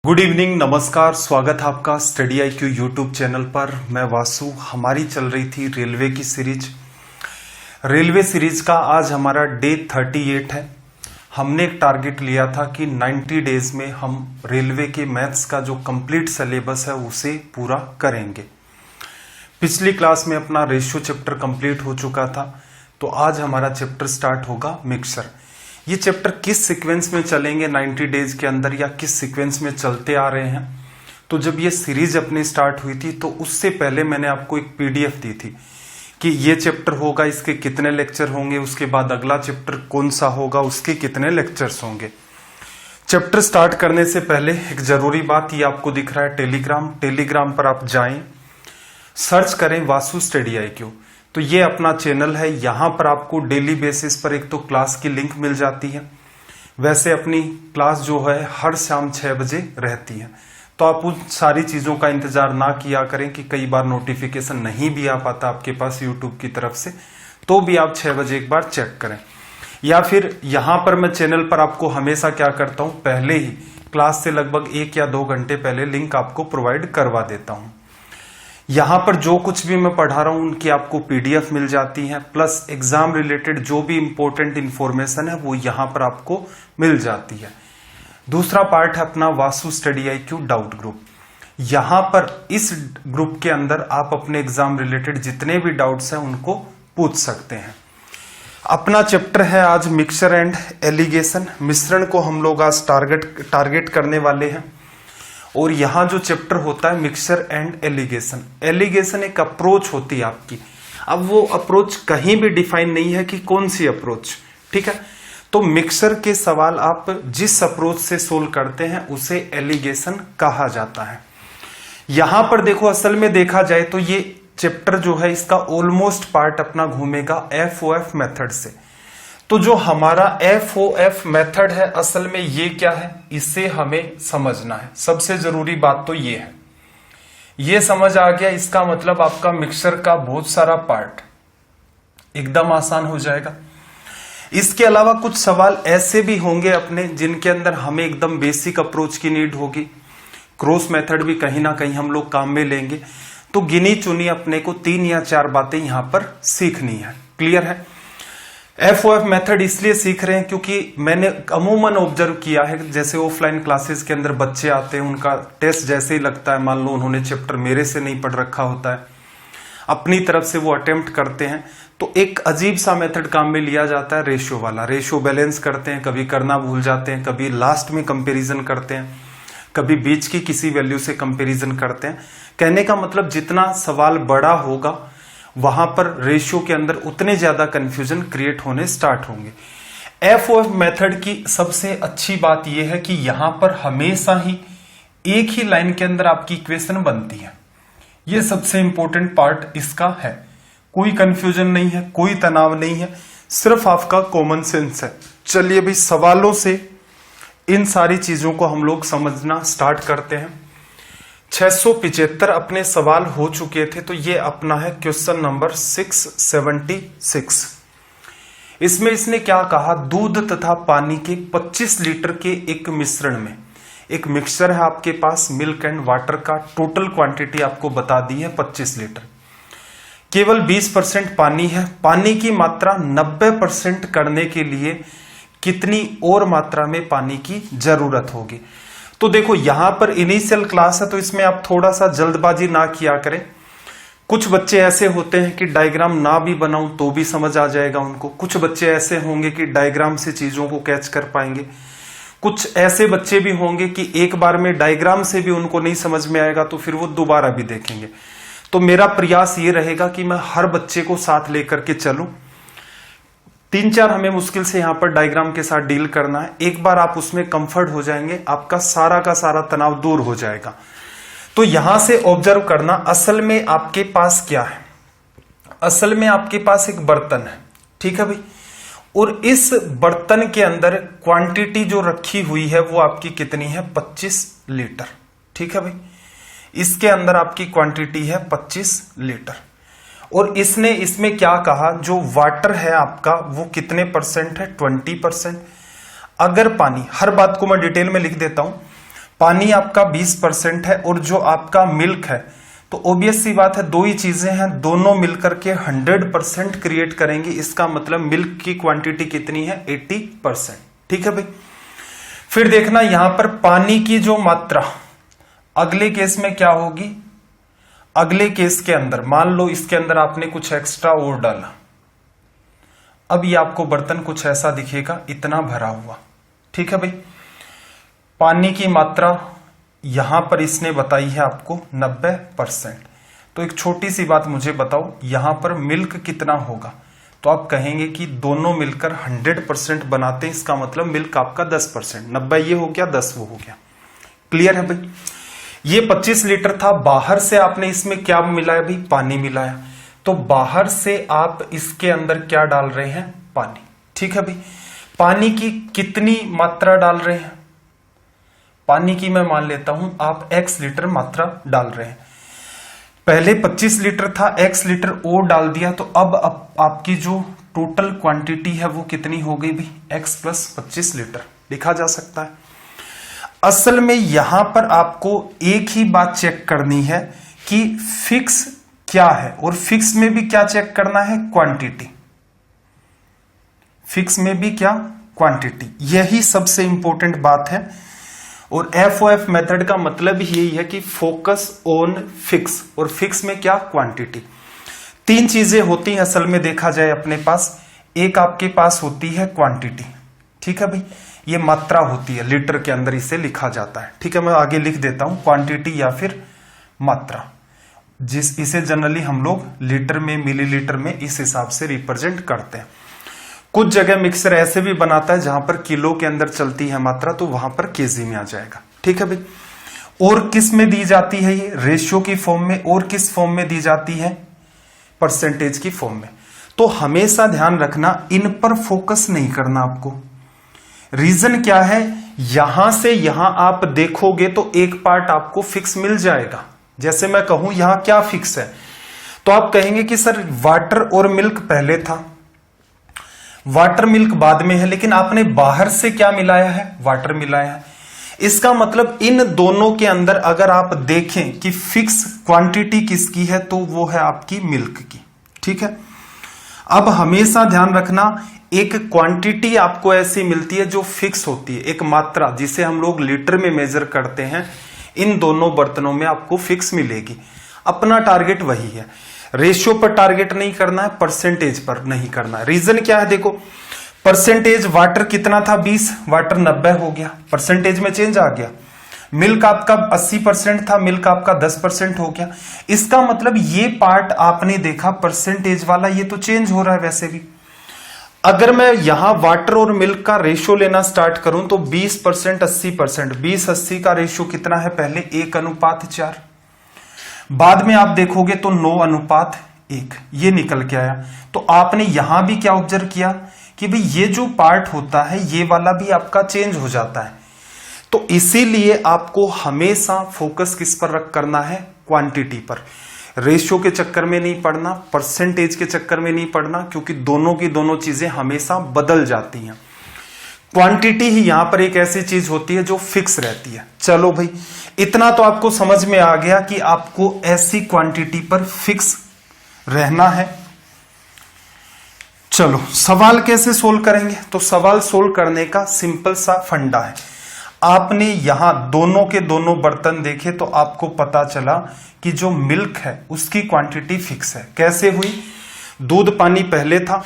Good evening, नमस्कार। स्वागत है आपका स्टडी IQ यूट्यूब चैनल पर। मैं वासु। हमारी चल रही थी रेलवे की सीरीज। रेलवे सीरीज का आज हमारा डे 38 है। हमने एक टारगेट लिया था कि 90 डेज में हम रेलवे के मैथ्स का जो कंप्लीट सिलेबस है उसे पूरा करेंगे। पिछली क्लास में अपना रेशियो चैप्टर कंप्लीट हो चुका था, तो आज हमारा चैप्टर स्टार्ट होगा मिक्सचर। ये चैप्टर किस सीक्वेंस में चलेंगे 90 डेज के अंदर, या किस सीक्वेंस में चलते आ रहे हैं। तो जब ये सीरीज अपनी स्टार्ट हुई थी तो उससे पहले मैंने आपको एक PDF दी थी कि ये चैप्टर होगा, इसके कितने लेक्चर होंगे, उसके बाद अगला चैप्टर कौन सा होगा, उसके कितने लेक्चर्स होंगे। चैप्टर स्टार्ट करने से पहले एक जरूरी बात, ये आपको दिख रहा है टेलीग्राम पर आप जाएं, सर्च करें वासु स्टडी IQ। तो ये अपना चैनल है। यहां पर आपको डेली बेसिस पर एक तो क्लास की लिंक मिल जाती है, वैसे अपनी क्लास जो है हर शाम 6 बजे रहती है। तो आप उन सारी चीजों का इंतजार ना किया करें कि कई बार नोटिफिकेशन नहीं भी आ पाता आपके पास यूट्यूब की तरफ से, तो भी आप 6 बजे एक बार चेक करें। या फिर यहां पर मैं चैनल पर आपको हमेशा क्या करता हूं, पहले ही क्लास से लगभग 1 या 2 घंटे पहले लिंक आपको प्रोवाइड करवा देता हूं। यहां पर जो कुछ भी मैं पढ़ा रहा हूं उनकी आपको PDF मिल जाती है, प्लस एग्जाम रिलेटेड जो भी इंपॉर्टेंट इंफॉर्मेशन है वो यहां पर आपको मिल जाती है। दूसरा पार्ट है अपना Vasu study IQ doubt group. यहां पर इस ग्रुप के अंदर आप अपने एग्जाम रिलेटेड जितने भी डाउट्स हैं उनको पूछ सकते हैं। अपना चैप्टर है आज मिक्सचर एंड एलिगेशन। मिश्रण को हम लोग आज टारगेट करने वाले हैं। और यहां जो चैप्टर होता है मिक्सचर एंड एलिगेशन एक अप्रोच होती है आपकी। अब वो अप्रोच कहीं भी डिफाइन नहीं है कि कौन सी अप्रोच, ठीक है। तो मिक्सचर के सवाल आप जिस अप्रोच से सोल्व करते हैं उसे एलिगेशन कहा जाता है। यहां पर देखो, असल में देखा जाए तो ये चैप्टर जो है इसका ऑलमोस्ट पार्ट अपना घूमेगा FOF मेथड से। तो जो हमारा FOF मेथड है असल में ये क्या है, इसे हमें समझना है। सबसे जरूरी बात तो ये है, ये समझ आ गया, इसका मतलब आपका मिक्सचर का बहुत सारा पार्ट एकदम आसान हो जाएगा। इसके अलावा कुछ सवाल ऐसे भी होंगे अपने जिनके अंदर हमें एकदम बेसिक अप्रोच की नीड होगी। क्रॉस मेथड भी कहीं ना कहीं हम लोग काम में लेंगे। तो गिनी चुनी अपने को 3 या 4 बातें यहां पर सीखनी है। क्लियर है। FOF मेथड इसलिए सीख रहे हैं क्योंकि मैंने अमूमन ऑब्जर्व किया है, जैसे ऑफलाइन क्लासेस के अंदर बच्चे आते हैं, उनका टेस्ट जैसे ही लगता है, मान लो उन्होंने चैप्टर मेरे से नहीं पढ़ रखा होता है, अपनी तरफ से वो अटेम्प्ट करते हैं, तो एक अजीब सा मेथड काम में लिया जाता है, रेशियो वाला। रेशियो बैलेंस करते हैं, कभी करना भूल जाते हैं, कभी लास्ट में कंपेरिजन करते हैं, कभी बीच की किसी वैल्यू से कंपेरिजन करते हैं। कहने का मतलब जितना सवाल बड़ा होगा वहां पर रेशियो के अंदर उतने ज्यादा कंफ्यूजन क्रिएट होने स्टार्ट होंगे। FOF मेथड की सबसे अच्छी बात यह है कि यहां पर हमेशा ही एक ही लाइन के अंदर आपकी इक्वेशन बनती है। यह सबसे इंपॉर्टेंट पार्ट इसका है। कोई कंफ्यूजन नहीं है, कोई तनाव नहीं है, सिर्फ आपका कॉमन सेंस है। चलिए भाई, सवालों से इन सारी चीजों को हम लोग समझना स्टार्ट करते हैं। 675 अपने सवाल हो चुके थे, तो ये अपना है क्वेश्चन नंबर 676। इसमें इसने क्या कहा, दूध तथा पानी के 25 लीटर के एक मिश्रण में, एक मिक्सचर है आपके पास मिल्क एंड वाटर का, टोटल क्वांटिटी आपको बता दी है 25 लीटर, केवल 20% पानी है। पानी की मात्रा 90% करने के लिए कितनी और मात्रा में पानी की जरूरत होगी। तो देखो, यहां पर इनिशियल क्लास है तो इसमें आप थोड़ा सा जल्दबाजी ना किया करें। कुछ बच्चे ऐसे होते हैं कि डायग्राम ना भी बनाऊं तो भी समझ आ जाएगा उनको। कुछ बच्चे ऐसे होंगे कि डायग्राम से चीजों को कैच कर पाएंगे। कुछ ऐसे बच्चे भी होंगे कि एक बार में डायग्राम से भी उनको नहीं समझ में आएगा तो फिर वो दोबारा भी देखेंगे। तो मेरा प्रयास ये रहेगा कि मैं हर बच्चे को साथ लेकर के चलूं। 3-4 हमें मुश्किल से यहां पर डायग्राम के साथ डील करना है। एक बार आप उसमें कंफर्ट हो जाएंगे, आपका सारा का सारा तनाव दूर हो जाएगा। तो यहां से ऑब्जर्व करना, असल में आपके पास क्या है, असल में आपके पास एक बर्तन है, ठीक है भाई। और इस बर्तन के अंदर क्वांटिटी जो रखी हुई है वो आपकी कितनी है, 25 लीटर, ठीक है भाई। इसके अंदर आपकी क्वांटिटी है 25 लीटर। और इसने इसमें क्या कहा, जो वाटर है आपका वो कितने % है, 20%। अगर पानी, हर बात को मैं डिटेल में लिख देता हूं, पानी आपका 20% है और जो आपका मिल्क है, तो ऑब्वियस सी बात है दो ही चीजें हैं, दोनों मिलकर के 100% क्रिएट करेंगे। इसका मतलब मिल्क की क्वांटिटी कितनी है? 80%। ठीक है भाई। फिर देखना यहां पर पानी की जो मात्रा अगले केस में क्या होगी। अगले केस के अंदर मान लो इसके अंदर आपने कुछ एक्स्ट्रा और डाला, अब ये आपको बर्तन कुछ ऐसा दिखेगा, इतना भरा हुआ। ठीक है भाई। पानी की मात्रा यहां पर इसने बताई है आपको 90%। तो एक छोटी सी बात मुझे बताओ, यहां पर मिल्क कितना होगा? तो आप कहेंगे कि दोनों मिलकर 100% बनाते हैं, इसका मतलब मिल्क आपका 10%। 90 ये हो गया, 10 वो हो गया। क्लियर है भाई। ये 25 लीटर था, बाहर से आपने इसमें क्या मिलाया भाई? पानी मिलाया। तो बाहर से आप इसके अंदर क्या डाल रहे हैं? पानी। ठीक है भाई। पानी की कितनी मात्रा डाल रहे हैं? पानी की मैं मान लेता हूं आप x लीटर मात्रा डाल रहे हैं। पहले 25 लीटर था, x लीटर और डाल दिया, तो अब आपकी जो टोटल क्वांटिटी है वो कितनी हो गई भाई? x प्लस 25 लीटर लिखा जा सकता है। असल में यहां पर आपको एक ही बात चेक करनी है कि फिक्स क्या है, और फिक्स में भी क्या चेक करना है? क्वांटिटी। फिक्स में भी क्या? क्वांटिटी। यही सबसे इंपॉर्टेंट बात है। और FOF मेथड का मतलब ही यही है कि फोकस ऑन फिक्स, और फिक्स में क्या? क्वांटिटी। तीन चीजें होती हैं असल में देखा जाए अपने पास। एक आपके पास होती है क्वांटिटी। ठीक है भाई। ये मात्रा होती है, लीटर के अंदर इसे लिखा जाता है। ठीक है, मैं आगे लिख देता हूं, क्वांटिटी या फिर मात्रा, इसे जनरली हम लोग लीटर में, मिलीलीटर में इस हिसाब से रिप्रेजेंट करते हैं। कुछ जगह मिक्सर ऐसे भी बनाता है जहां पर किलो के अंदर चलती है मात्रा, तो वहां पर केजी में आ जाएगा। ठीक है भाई। और किस में दी जाती है? ये रेशियो की फॉर्म में। और किस फॉर्म में दी जाती है? परसेंटेज की फॉर्म में। तो हमेशा ध्यान रखना, इन पर फोकस नहीं करना आपको। रीजन क्या है? यहां से यहां आप देखोगे तो एक पार्ट आपको फिक्स मिल जाएगा। जैसे मैं कहूं यहां क्या फिक्स है, तो आप कहेंगे कि सर वाटर और मिल्क पहले था, वाटर मिल्क बाद में है, लेकिन आपने बाहर से क्या मिलाया है? वाटर मिलाया है। इसका मतलब इन दोनों के अंदर अगर आप देखें कि फिक्स क्वांटिटी किसकी है, तो वो है आपकी मिल्क की। ठीक है। अब हमेशा ध्यान रखना, एक क्वांटिटी आपको ऐसी मिलती है जो फिक्स होती है, एक मात्रा जिसे हम लोग लीटर में मेजर करते हैं, इन दोनों बर्तनों में आपको फिक्स मिलेगी। अपना टारगेट वही है, रेशियो पर टारगेट नहीं करना है, परसेंटेज पर नहीं करना है। रीजन क्या है? देखो, परसेंटेज वाटर कितना था? 20, वाटर 90 हो गया, परसेंटेज में चेंज आ गया। मिल्क आपका 80% था, मिल्क आपका 10% हो गया। इसका मतलब ये पार्ट आपने देखा परसेंटेज वाला, ये तो चेंज हो रहा है वैसे भी। अगर मैं यहां वाटर और मिल्क का रेशियो लेना स्टार्ट करूं तो 20% 80%, 20-80 का रेशियो कितना है? पहले 1:4। बाद में आप देखोगे तो 9:1 ये निकल के आया। तो आपने यहां भी क्या ऑब्जर्व किया कि भाई ये जो पार्ट होता है ये वाला भी आपका चेंज हो जाता है। तो इसीलिए आपको हमेशा फोकस किस पर रख करना है? क्वांटिटी पर। रेशियो के चक्कर में नहीं पड़ना, परसेंटेज के चक्कर में नहीं पड़ना, क्योंकि दोनों की दोनों चीजें हमेशा बदल जाती हैं। क्वांटिटी ही यहां पर एक ऐसी चीज होती है जो फिक्स रहती है। चलो भाई, इतना तो आपको समझ में आ गया कि आपको ऐसी क्वांटिटी पर फिक्स रहना है। चलो सवाल कैसे सोल्व करेंगे? तो सवाल सोल्व करने का सिंपल सा फंडा है। आपने यहां दोनों के दोनों बर्तन देखे तो आपको पता चला कि जो मिल्क है उसकी क्वांटिटी फिक्स है। कैसे हुई? दूध पानी पहले था,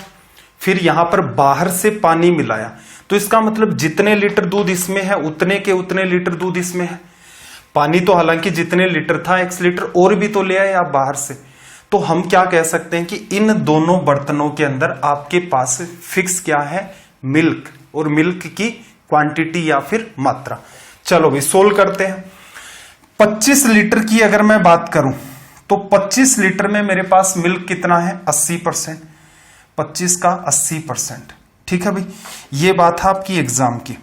फिर यहां पर बाहर से पानी मिलाया, तो इसका मतलब जितने लीटर दूध इसमें है उतने के उतने लीटर दूध इसमें है। पानी तो हालांकि जितने लीटर था 1 लीटर और भी तो ले आए आप बाहर से। तो हम क्या कह सकते हैं कि इन दोनों बर्तनों के अंदर आपके पास फिक्स क्या है? मिल्क, और मिल्क की क्वांटिटी या फिर मात्रा। चलो भाई सोल्व करते हैं। 25 लीटर की अगर मैं बात करूं तो 25 लीटर में मेरे पास मिल्क कितना है? 80%। 25 का 80%। ठीक है भाई, ये बात है आपकी एग्जाम की।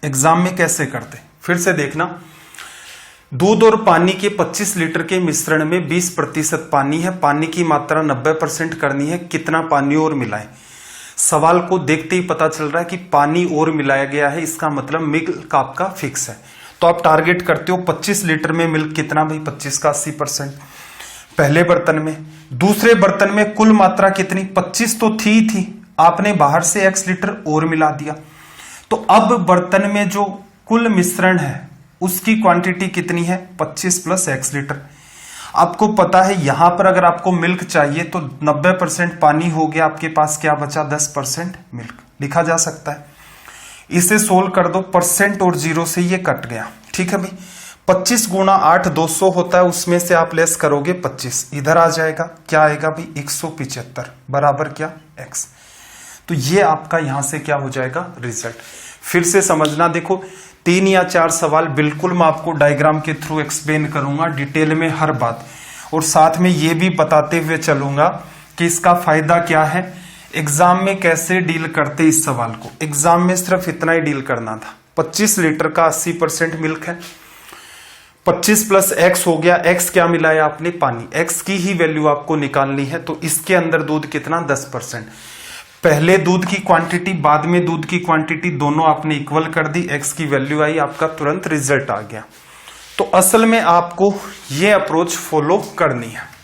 एग्जाम में कैसे करते? फिर से देखना, दूध और पानी के 25 लीटर के मिश्रण में 20% पानी है, पानी की मात्रा 90% करनी है, कितना पानी और मिलाएं? सवाल को देखते ही पता चल रहा है कि पानी और मिलाया गया है, इसका मतलब मिल्क आपका फिक्स है। तो आप टारगेट करते हो 25 लीटर में मिल्क कितना भाई, 25 का 80% पहले बर्तन में। दूसरे बर्तन में कुल मात्रा कितनी, 25 तो थी, आपने बाहर से x लीटर और मिला दिया। तो अब बर्तन में जो कुल मिश्रण है उसकी क्वांटिटी कितनी है, 25 प्लस x लीटर। आपको पता है यहां पर अगर आपको मिल्क चाहिए तो 90% पानी हो गया, आपके पास क्या बचा, 10% मिल्क। लिखा जा सकता है, इसे सोल्व कर दो, परसेंट और जीरो से ये कट गया। ठीक है भाई, 25 गुणा 8 200 होता है, उसमें से आप लेस करोगे 25, इधर आ जाएगा, क्या आएगा भाई 175 बराबर क्या x। तो ये आपका यहां से क्या हो जाएगा रिजल्ट। फिर से समझना, देखो 3 या 4 सवाल बिल्कुल मैं आपको डायग्राम के थ्रू एक्सप्लेन करूंगा डिटेल में हर बात, और साथ में ये भी बताते हुए चलूंगा कि इसका फायदा क्या है, एग्जाम में कैसे डील करते इस सवाल को। एग्जाम में सिर्फ इतना ही डील करना था, 25 लीटर का 80% मिल्क है, 25 प्लस x हो गया, x क्या मिलाया आपने, पानी, x की ही वैल्यू आपको निकालनी है। तो इसके अंदर दूध कितना, 10%। पहले दूध की क्वांटिटी बाद में दूध की क्वांटिटी दोनों आपने इक्वल कर दी, x की वैल्यू आई, आपका तुरंत रिजल्ट आ गया। तो असल में आपको ये अप्रोच फॉलो करनी है।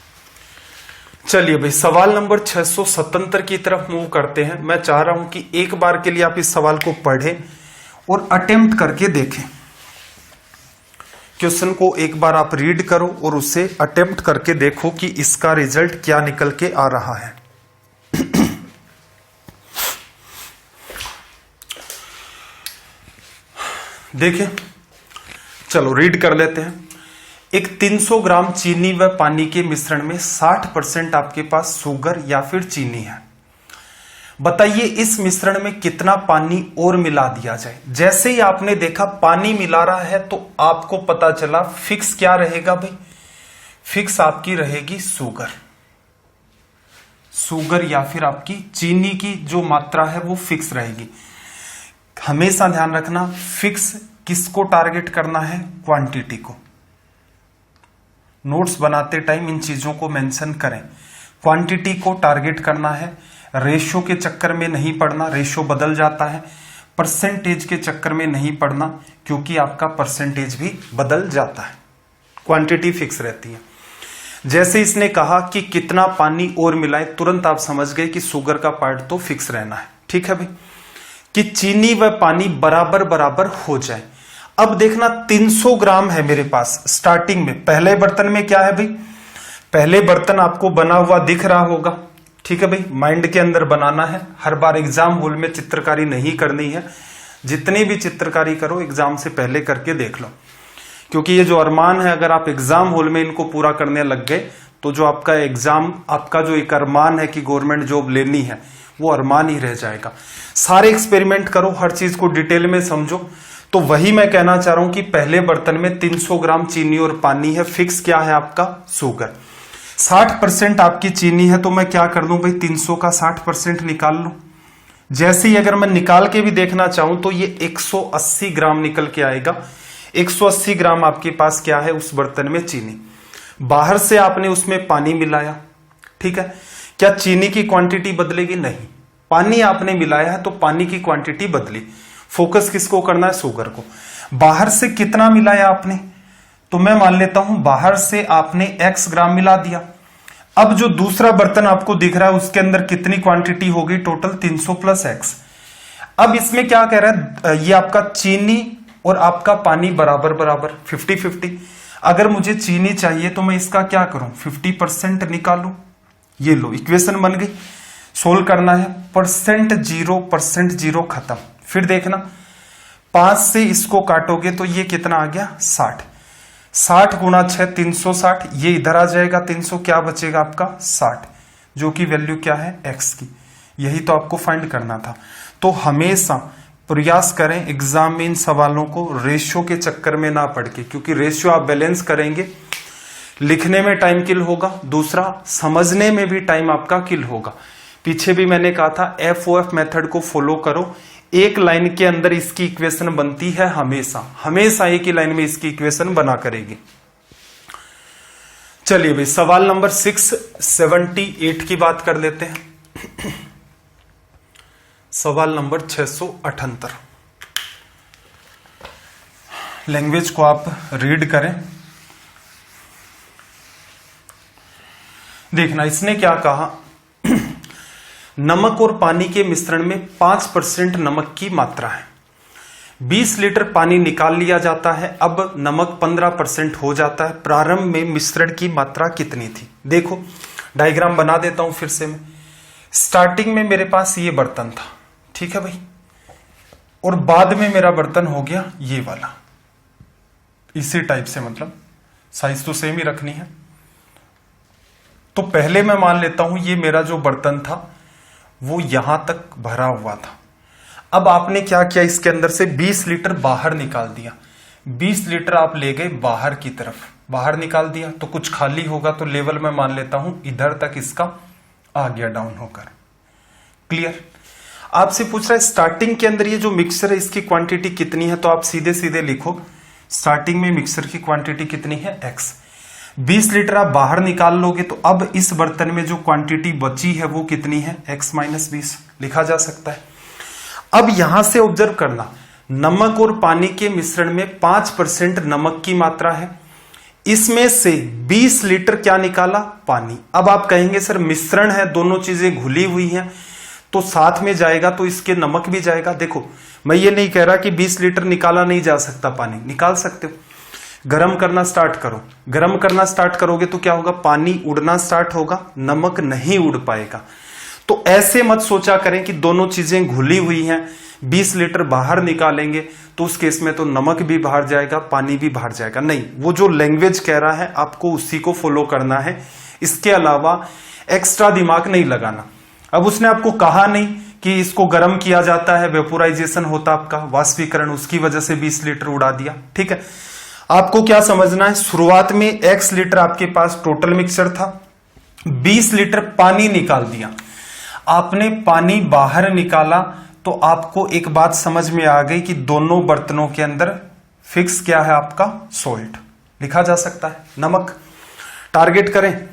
चलिए भाई सवाल नंबर 677 की तरफ मूव करते हैं। मैं चाह रहा हूं कि एक बार के लिए आप इस सवाल को पढ़ें और अटेम्प्ट करके देखें। क्वेश्चन को एक बार आप रीड करो और उसे अटेम्प्ट करके देखो कि इसका रिजल्ट क्या निकल के आ रहा है। देखिए, चलो रीड कर लेते हैं। एक 300 ग्राम चीनी व पानी के मिश्रण में 60% आपके पास शुगर या फिर चीनी है। बताइए इस मिश्रण में कितना पानी और मिला दिया जाए। जैसे ही आपने देखा पानी मिला रहा है तो आपको पता चला फिक्स क्या रहेगा भाई, फिक्स आपकी रहेगी शुगर या फिर आपकी चीनी की जो मात्रा है वो फिक्स रहेगी। हमेशा ध्यान रखना, फिक्स किसको टारगेट करना है, क्वांटिटी को। नोट्स बनाते टाइम इन चीजों को मेंशन करें, क्वांटिटी को टारगेट करना है। रेशो के चक्कर में नहीं पड़ना, रेशो बदल जाता है। परसेंटेज के चक्कर में नहीं पड़ना, क्योंकि आपका परसेंटेज भी बदल जाता है, क्वांटिटी फिक्स रहती है। जैसे इसने कहा कि कितना पानी और मिलाए, तुरंत आप समझ गए कि शुगर का पार्ट तो फिक्स रहना है। ठीक है भाई, कि चीनी व पानी बराबर बराबर हो जाए। अब देखना 300 ग्राम है मेरे पास स्टार्टिंग में। पहले बर्तन में क्या है भाई, पहले बर्तन आपको बना हुआ दिख रहा होगा। ठीक है भाई, माइंड के अंदर बनाना है। हर बार एग्जाम हॉल में चित्रकारी नहीं करनी है, जितनी भी चित्रकारी करो एग्जाम से पहले करके देख लो, क्योंकि ये जो अरमान है अगर आप एग्जाम हॉल में इनको पूरा करने लग गए तो जो आपका एग्जाम, आपका जो एक अरमान है कि गवर्नमेंट जॉब लेनी है, वो अरमान ही रह जाएगा। सारे एक्सपेरिमेंट करो, हर चीज को डिटेल में समझो। तो वही मैं कहना चाह रहा हूं कि पहले बर्तन में 300 ग्राम चीनी और पानी है, फिक्स क्या है आपका शुगर। 60% आपकी चीनी है, तो मैं क्या कर दूं भाई, 300 का 60% निकाल लूं। जैसे ही अगर मैं निकाल के भी देखना चाहूं तो ये 180 ग्राम निकल के आएगा। 180 ग्राम आपके पास क्या है उस बर्तन में चीनी, बाहर से आपने उसमें पानी मिलाया। ठीक है, क्या चीनी की क्वांटिटी बदलेगी, नहीं, पानी आपने मिलाया है तो पानी की क्वांटिटी बदली। फोकस किसको करना है, शुगर को। बाहर से कितना मिलाया आपने, तो मैं मान लेता हूं बाहर से आपने x ग्राम मिला दिया। अब जो दूसरा बर्तन आपको दिख रहा है उसके अंदर कितनी क्वांटिटी होगी, टोटल 300 प्लस x। अब इसमें क्या कह रहा है, ये आपका चीनी और आपका पानी बराबर बराबर 50-50। अगर मुझे चीनी चाहिए तो मैं इसका क्या करूं, 50% निकालू। ये लो इक्वेशन बन गई, सोल्व करना है। परसेंट जीरो खत्म। फिर देखना 5 से इसको काटोगे तो ये कितना आ गया, 60। 60 गुणा 6 360, ये इधर आ जाएगा 300, क्या बचेगा आपका 60, जो कि वैल्यू क्या है x की। यही तो आपको फाइंड करना था। तो हमेशा प्रयास करें एग्जाम में इन सवालों को रेशियो के चक्कर में ना पड़ के, क्योंकि रेशियो आप बैलेंस करेंगे, लिखने में टाइम किल होगा, दूसरा समझने में भी टाइम आपका किल होगा। पीछे भी मैंने कहा था FOF मेथड को फॉलो करो, एक लाइन के अंदर इसकी इक्वेशन बनती है हमेशा एक ही लाइन में इसकी इक्वेशन बना करेगी। चलिए भाई सवाल नंबर 678 की बात कर लेते हैं। सवाल नंबर 678। लैंग्वेज को आप रीड करें। देखना इसने क्या कहा, नमक और पानी के मिश्रण में 5% नमक की मात्रा है, 20 लीटर पानी निकाल लिया जाता है, अब नमक 15% हो जाता है, प्रारंभ में मिश्रण की मात्रा कितनी थी। देखो डायग्राम बना देता हूं फिर से मैं। स्टार्टिंग में मेरे पास ये बर्तन था, ठीक है भाई, और बाद में मेरा बर्तन हो गया ये वाला, इसी टाइप से, मतलब साइज तो सेम ही रखनी है। तो पहले मैं मान लेता हूं ये मेरा जो बर्तन था वो यहां तक भरा हुआ था। अब आपने क्या किया, इसके अंदर से 20 लीटर बाहर निकाल दिया, 20 लीटर आप ले गए बाहर की तरफ, बाहर निकाल दिया तो कुछ खाली होगा, तो लेवल में मान लेता हूं इधर तक इसका आ गया डाउन होकर। क्लियर। आपसे पूछ रहा है स्टार्टिंग के अंदर ये जो मिक्सचर है इसकी क्वांटिटी कितनी है, तो आप सीधे सीधे लिखो स्टार्टिंग में मिक्सचर की क्वांटिटी कितनी है, x। 20 लीटर आप बाहर निकाल लोगे तो अब इस बर्तन में जो क्वांटिटी बची है वो कितनी है, x माइनस 20 लिखा जा सकता है। अब यहां से ऑब्जर्व करना, नमक और पानी के मिश्रण में 5% नमक की मात्रा है, इसमें से 20 लीटर क्या निकाला, पानी। अब आप कहेंगे सर मिश्रण है, दोनों चीजें घुली हुई हैं तो साथ में जाएगा तो इसके नमक भी जाएगा। देखो मैं ये नहीं कह रहा कि 20 लीटर निकाला नहीं जा सकता, पानी निकाल सकते हो। गर्म करना स्टार्ट करो, गर्म करना स्टार्ट करोगे तो क्या होगा, पानी उड़ना स्टार्ट होगा, नमक नहीं उड़ पाएगा। तो ऐसे मत सोचा करें कि दोनों चीजें घुली हुई हैं, 20 लीटर बाहर निकालेंगे तो उस केस में तो नमक भी बाहर जाएगा, पानी भी बाहर जाएगा। नहीं, वो जो लैंग्वेज कह रहा है आपको उसी को फॉलो करना है, इसके अलावा एक्स्ट्रा दिमाग नहीं लगाना। अब उसने आपको कहा नहीं कि इसको गर्म किया जाता है, वेपोराइजेशन होता आपका वाष्पीकरण, उसकी वजह से 20 लीटर उड़ा दिया। ठीक है, आपको क्या समझना है, शुरुआत में x लीटर आपके पास टोटल मिक्सचर था, 20 लीटर पानी निकाल दिया, आपने पानी बाहर निकाला तो आपको एक बात समझ में आ गई कि दोनों बर्तनों के अंदर फिक्स क्या है आपका, सोल्ट लिखा जा सकता है, नमक। टारगेट करें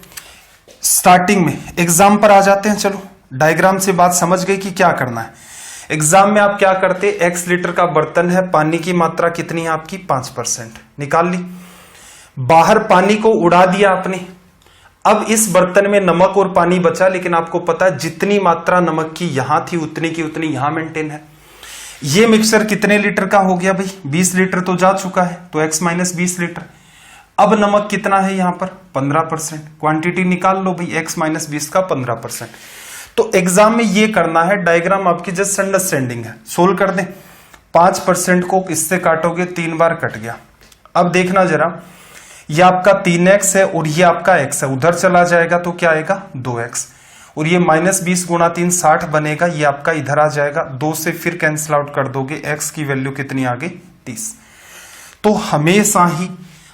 स्टार्टिंग में, एग्जाम पर आ जाते हैं। चलो डायग्राम से बात समझ गई कि क्या करना है। एग्जाम में आप क्या करते, x लीटर का बर्तन है, पानी की मात्रा कितनी है आपकी, 5% निकाल ली, बाहर पानी को उड़ा दिया आपने। अब इस बर्तन में नमक और पानी बचा, लेकिन आपको पता है जितनी मात्रा नमक की यहां थी उतनी की उतनी यहां मेंटेन है। ये मिक्सचर कितने लीटर का हो गया भाई, 20 लीटर तो जा चुका है, तो x माइनस 20 लीटर। अब नमक कितना है यहां पर, 15%, क्वांटिटी निकाल लो भाई, x माइनस 20 का 15%। तो एग्जाम में ये करना है, डायग्राम आपकी जस्ट अंडरस्टैंडिंग है, सोल्व कर दें। 5% को इससे काटोगे 3 बार कट गया। अब देखना जरा, ये आपका 3x है और ये आपका x है, उधर चला जाएगा तो क्या आएगा, 2x, और ये माइनस 20 गुणा 3 60 बनेगा, ये आपका इधर आ जाएगा, 2 से फिर कैंसिल आउट कर दोगे, x की वैल्यू कितनी आ गई, 30। तो हमेशा ही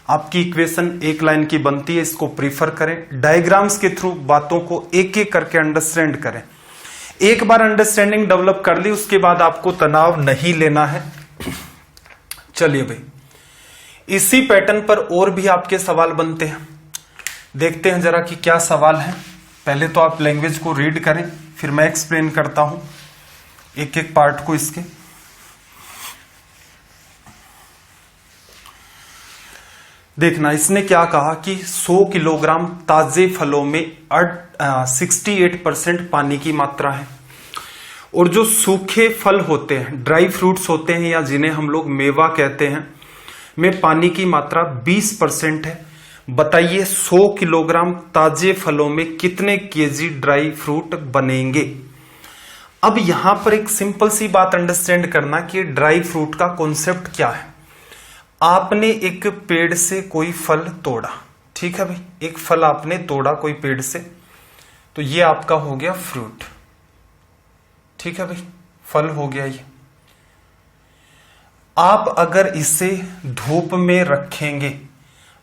आपकी इक्वेशन एक लाइन की बनती है, इसको प्रीफर करें, डायग्राम्स के थ्रू बातों को एक एक करके अंडरस्टैंड करें। एक बार अंडरस्टैंडिंग डेवलप कर ली उसके बाद आपको तनाव नहीं लेना है। चलिए भाई, इसी पैटर्न पर और भी आपके सवाल बनते हैं, देखते हैं जरा कि क्या सवाल है। पहले तो आप लैंग्वेज को रीड करें, फिर मैं एक्सप्लेन करता हूं एक एक पार्ट को इसके। देखना, इसने क्या कहा कि 100 किलोग्राम ताजे फलों में 68% पानी की मात्रा है, और जो सूखे फल होते हैं, ड्राई फ्रूट्स होते हैं या जिन्हें हम लोग मेवा कहते हैं, में पानी की मात्रा 20% है। बताइए 100 किलोग्राम ताजे फलों में कितने केजी ड्राई फ्रूट बनेंगे। अब यहां पर एक सिंपल सी बात अंडरस्टैंड करना कि ड्राई फ्रूट का कॉन्सेप्ट क्या है। आपने एक पेड़ से कोई फल तोड़ा, ठीक है भाई, एक फल आपने तोड़ा कोई पेड़ से, तो ये आपका हो गया फ्रूट, ठीक है भाई, फल हो गया ये। आप अगर इसे धूप में रखेंगे,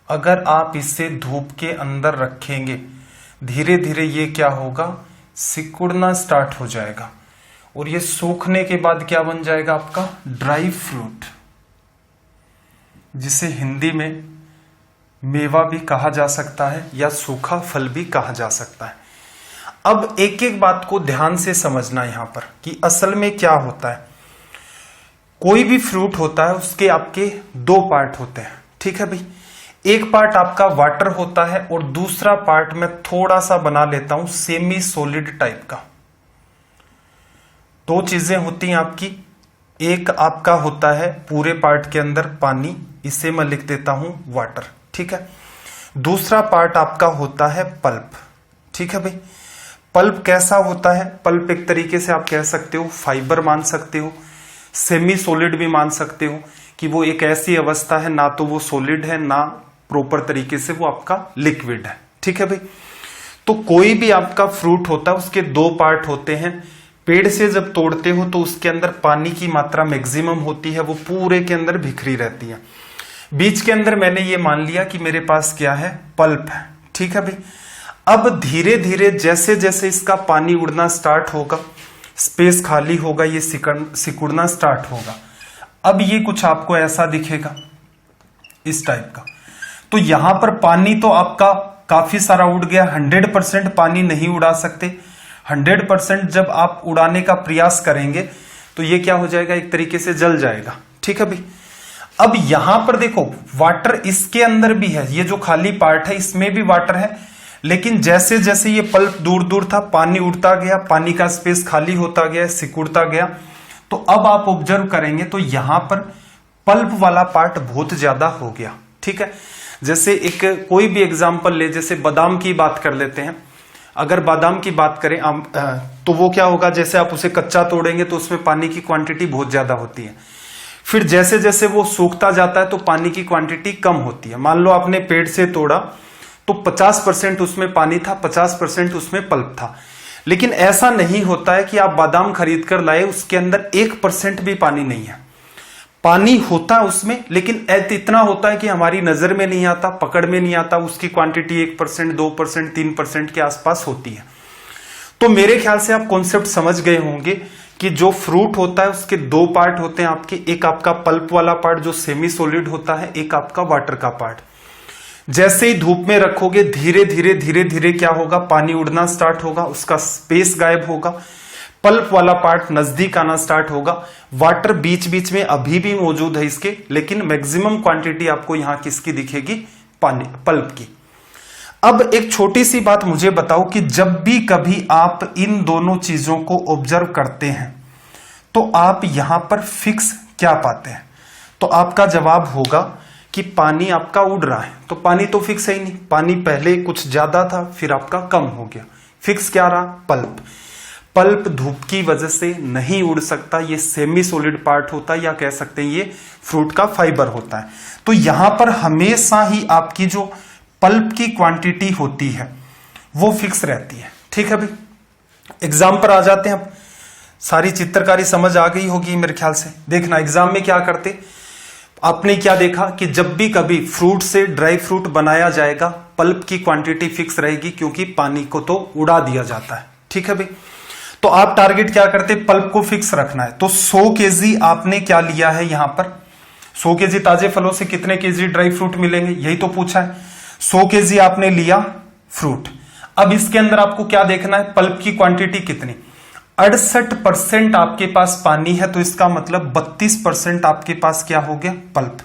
अगर आप इसे धूप के अंदर रखेंगे, धीरे धीरे ये क्या होगा, सिकुड़ना स्टार्ट हो जाएगा, और ये सूखने के बाद क्या बन जाएगा आपका, ड्राई फ्रूट, जिसे हिंदी में मेवा भी कहा जा सकता है या सूखा फल भी कहा जा सकता है। अब एक एक बात को ध्यान से समझना यहां पर कि असल में क्या होता है। कोई भी फ्रूट होता है उसके आपके दो पार्ट होते हैं, ठीक है भाई। एक पार्ट आपका वाटर होता है और दूसरा पार्ट मैं थोड़ा सा बना लेता हूं सेमी सॉलिड टाइप का। दो चीजें होती हैं आपकी, एक आपका होता है पूरे पार्ट के अंदर पानी, इसे मैं लिख देता हूं वाटर, ठीक है। दूसरा पार्ट आपका होता है पल्प, ठीक है भाई। पल्प कैसा होता है? पल्प एक तरीके से आप कह सकते हो फाइबर मान सकते हो, सेमी सॉलिड भी मान सकते हो कि वो एक ऐसी अवस्था है ना तो वो सॉलिड है ना प्रॉपर तरीके से वो आपका लिक्विड है, ठीक है भाई। तो कोई भी आपका फ्रूट होता है उसके दो पार्ट होते हैं। पेड़ से जब तोड़ते हो तो उसके अंदर पानी की मात्रा मैक्सिमम होती है, वो पूरे के अंदर बिखरी रहती है। बीच के अंदर मैंने ये मान लिया कि मेरे पास क्या है, पल्प है, ठीक है भाई। अब धीरे धीरे जैसे जैसे इसका पानी उड़ना स्टार्ट होगा, स्पेस खाली होगा, ये सिकुड़ना स्टार्ट होगा। अब ये कुछ आपको ऐसा दिखेगा, इस टाइप का। तो यहां पर पानी तो आपका काफी सारा उड़ गया। 100% पानी नहीं उड़ा सकते। 100% जब आप उड़ाने का प्रयास करेंगे तो ये क्या हो जाएगा, एक तरीके से जल जाएगा, ठीक है भाई। अब यहां पर देखो वाटर इसके अंदर भी है, ये जो खाली पार्ट है इसमें भी वाटर है, लेकिन जैसे जैसे ये पल्प दूर दूर था पानी उड़ता गया, पानी का स्पेस खाली होता गया, सिकुड़ता गया। तो अब आप ऑब्जर्व करेंगे तो यहां पर पल्प वाला पार्ट बहुत ज्यादा हो गया, ठीक है। जैसे एक कोई भी एग्जांपल ले, जैसे बादाम की बात कर लेते हैं। अगर बादाम की बात करें तो वो क्या होगा, जैसे आप उसे कच्चा तोड़ेंगे तो उसमें पानी की क्वांटिटी बहुत ज्यादा होती है। फिर जैसे जैसे वो सूखता जाता है तो पानी की क्वांटिटी कम होती है। मान लो आपने पेड़ से तोड़ा तो 50% उसमें पानी था, 50% उसमें पल्प था। लेकिन ऐसा नहीं होता है कि आप बादाम खरीद कर लाए उसके अंदर 1% भी पानी नहीं है। पानी होता है उसमें, लेकिन इतना होता है कि हमारी नजर में नहीं आता, पकड़ में नहीं आता। उसकी क्वांटिटी 1%, 2%, 3% के आसपास होती है। तो मेरे ख्याल से आप कॉन्सेप्ट समझ गए होंगे कि जो फ्रूट होता है उसके दो पार्ट होते हैं आपके, एक आपका पल्प वाला पार्ट जो सेमी सॉलिड होता है, एक आपका वाटर का पार्ट। जैसे ही धूप में रखोगे धीरे धीरे धीरे धीरे क्या होगा, पानी उड़ना स्टार्ट होगा, उसका स्पेस गायब होगा, पल्प वाला पार्ट नजदीक आना स्टार्ट होगा। वाटर बीच बीच में अभी भी मौजूद है इसके, लेकिन मैक्सिमम क्वांटिटी आपको यहां किसकी दिखेगी, पानी, पल्प की। अब एक छोटी सी बात मुझे बताओ कि जब भी कभी आप इन दोनों चीजों को ऑब्जर्व करते हैं तो आप यहां पर फिक्स क्या पाते हैं? तो आपका जवाब होगा कि पानी आपका उड़ रहा है। तो पानी तो फिक्स है ही नहीं, पानी पहले कुछ ज्यादा था फिर आपका कम हो गया। फिक्स क्या रहा, पल्प। पल्प धूप की वजह से नहीं उड़ सकता, ये सेमी सॉलिड पार्ट होता है, या कह सकते हैं ये फ्रूट का फाइबर होता है। तो यहां पर हमेशा ही आपकी जो पल्प की क्वांटिटी होती है वो फिक्स रहती है, ठीक है भाई। एग्जाम पर आ जाते हैं। अब सारी चित्रकारी समझ आ गई होगी मेरे ख्याल से। देखना एग्जाम में क्या करते, आपने क्या देखा कि जब भी कभी फ्रूट से ड्राई फ्रूट बनाया जाएगा पल्प की क्वांटिटी फिक्स रहेगी, क्योंकि पानी को तो उड़ा दिया जाता है, ठीक है भाई। तो आप टारगेट क्या करते, पल्प को फिक्स रखना है। तो 100 केजी आपने क्या लिया है, यहां पर 100 केजी ताजे फलों से कितने केजी ड्राई फ्रूट मिलेंगे, यही तो पूछा है। 100 केजी आपने लिया फ्रूट। अब इसके अंदर आपको क्या देखना है, पल्प की क्वांटिटी कितनी, 68% आपके पास पानी है, तो इसका मतलब 32% आपके पास क्या हो गया, पल्प।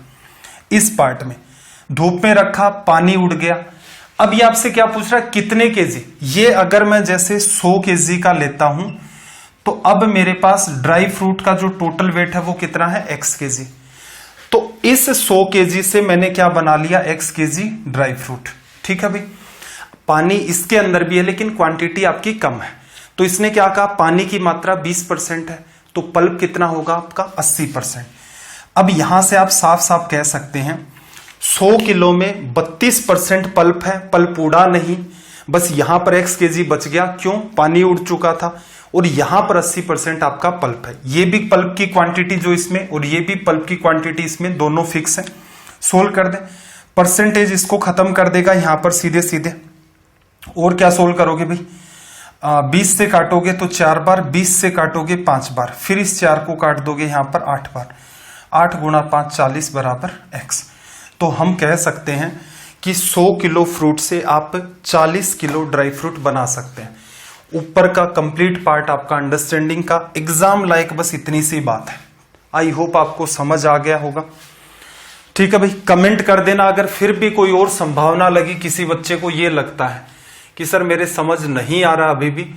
इस पार्ट में धूप में रखा, पानी उड़ गया। अब ये आपसे क्या पूछ रहा है, कितने केजी। ये अगर मैं जैसे 100 केजी का लेता हूं तो अब मेरे पास ड्राई फ्रूट का जो टोटल वेट है वो कितना है, x केजी। तो इस 100 केजी से मैंने क्या बना लिया, x केजी ड्राई फ्रूट, ठीक है भाई। पानी इसके अंदर भी है लेकिन क्वांटिटी आपकी कम है। तो इसने क्या कहा, पानी की मात्रा 20% है, तो पल्प कितना होगा आपका, 80%। अब यहां से आप साफ साफ कह सकते हैं 100 किलो में 32% पल्प है, पल्प उड़ा नहीं, बस यहां पर x केजी बच गया। क्यों, पानी उड़ चुका था। और यहां पर 80% आपका पल्प है। ये भी पल्प की क्वांटिटी जो इसमें और ये भी पल्प की क्वांटिटी इसमें, दोनों फिक्स है। सोल्व कर दे, परसेंटेज इसको खत्म कर देगा यहां पर सीधे सीधे। और क्या सोल्व करोगे भाई, 20 से काटोगे तो 4 बार, 20 से काटोगे 5 बार, फिर इस 4 को काट दोगे यहां पर 8 बार। 8 गुणा 5 40 बराबर x। तो हम कह सकते हैं कि 100 किलो फ्रूट से आप 40 किलो ड्राई फ्रूट बना सकते हैं। ऊपर का कंप्लीट पार्ट आपका अंडरस्टैंडिंग का, एग्जाम लायक बस इतनी सी बात है। आई होप आपको समझ आ गया होगा। ठीक है भाई, कमेंट कर देना अगर फिर भी कोई और संभावना लगी, किसी बच्चे को ये लगता है कि सर मेरे समझ नहीं आ रहा अभी भी,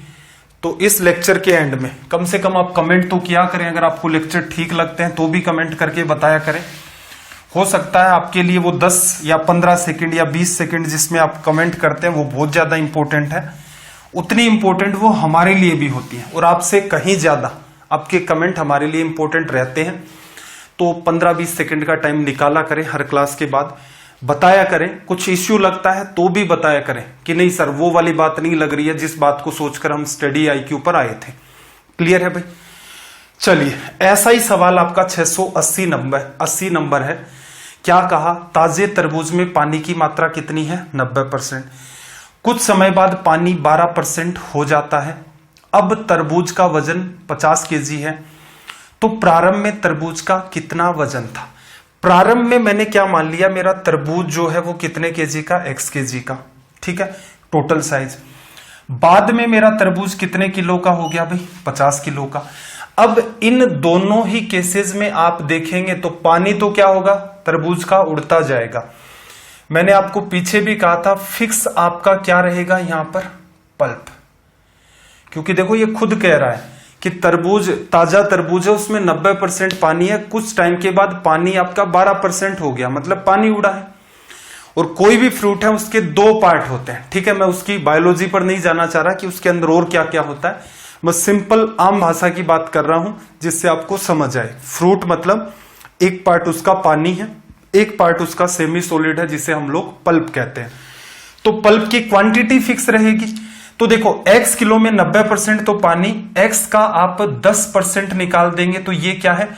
तो इस लेक्चर के एंड में कम से कम आप कमेंट तो किया करें। अगर आपको लेक्चर ठीक लगते हैं तो भी कमेंट करके बताया करें। हो सकता है आपके लिए वो 10 या 15 सेकंड या 20 सेकंड जिसमें आप कमेंट करते हैं वो बहुत ज्यादा इंपॉर्टेंट है, उतनी इंपॉर्टेंट वो हमारे लिए भी होती है, और आपसे कहीं ज्यादा आपके कमेंट हमारे लिए इंपॉर्टेंट रहते हैं। तो 15-20 सेकंड का टाइम निकाला करें हर क्लास के बाद, बताया करें। कुछ इश्यू लगता है तो भी बताया करें कि नहीं सर वो वाली बात नहीं लग रही है जिस बात को सोचकर हम स्टडी IQ पर आए थे। क्लियर है भाई? चलिए, ऐसा ही सवाल आपका 680 नंबर है। क्या कहा? ताजे तरबूज में पानी की मात्रा कितनी है? 90%। कुछ समय बाद पानी 12% हो जाता है। अब तरबूज का वजन 50 केजी है, तो प्रारंभ में तरबूज का कितना वजन था? प्रारंभ में मैंने क्या मान लिया, मेरा तरबूज जो है वो कितने केजी का? x केजी का। ठीक है, टोटल साइज। बाद में मेरा तरबूज कितने किलो का हो गया भाई? 50 किलो का। अब इन दोनों ही केसेस में आप देखेंगे तो पानी तो क्या होगा? तरबूज का उड़ता जाएगा। मैंने आपको पीछे भी कहा था फिक्स आपका क्या रहेगा यहां पर? पल्प। क्योंकि देखो ये खुद कह रहा है कि तरबूज, ताजा तरबूज है, उसमें 90% पानी है, कुछ टाइम के बाद पानी आपका 12% हो गया, मतलब पानी उड़ा है। और कोई भी फ्रूट है उसके 2 पार्ट होते हैं। ठीक है, मैं उसकी बायोलॉजी पर नहीं जाना चाह रहा कि उसके अंदर और क्या क्या होता है, बस सिंपल आम भाषा की बात कर रहा हूं जिससे आपको समझ आए। फ्रूट मतलब एक पार्ट उसका पानी है, एक पार्ट उसका सेमी सॉलिड है जिसे हम लोग पल्प कहते हैं। तो पल्प की क्वांटिटी फिक्स रहेगी। तो देखो x किलो में 90% तो पानी, x का आप 10% निकाल देंगे तो ये क्या है?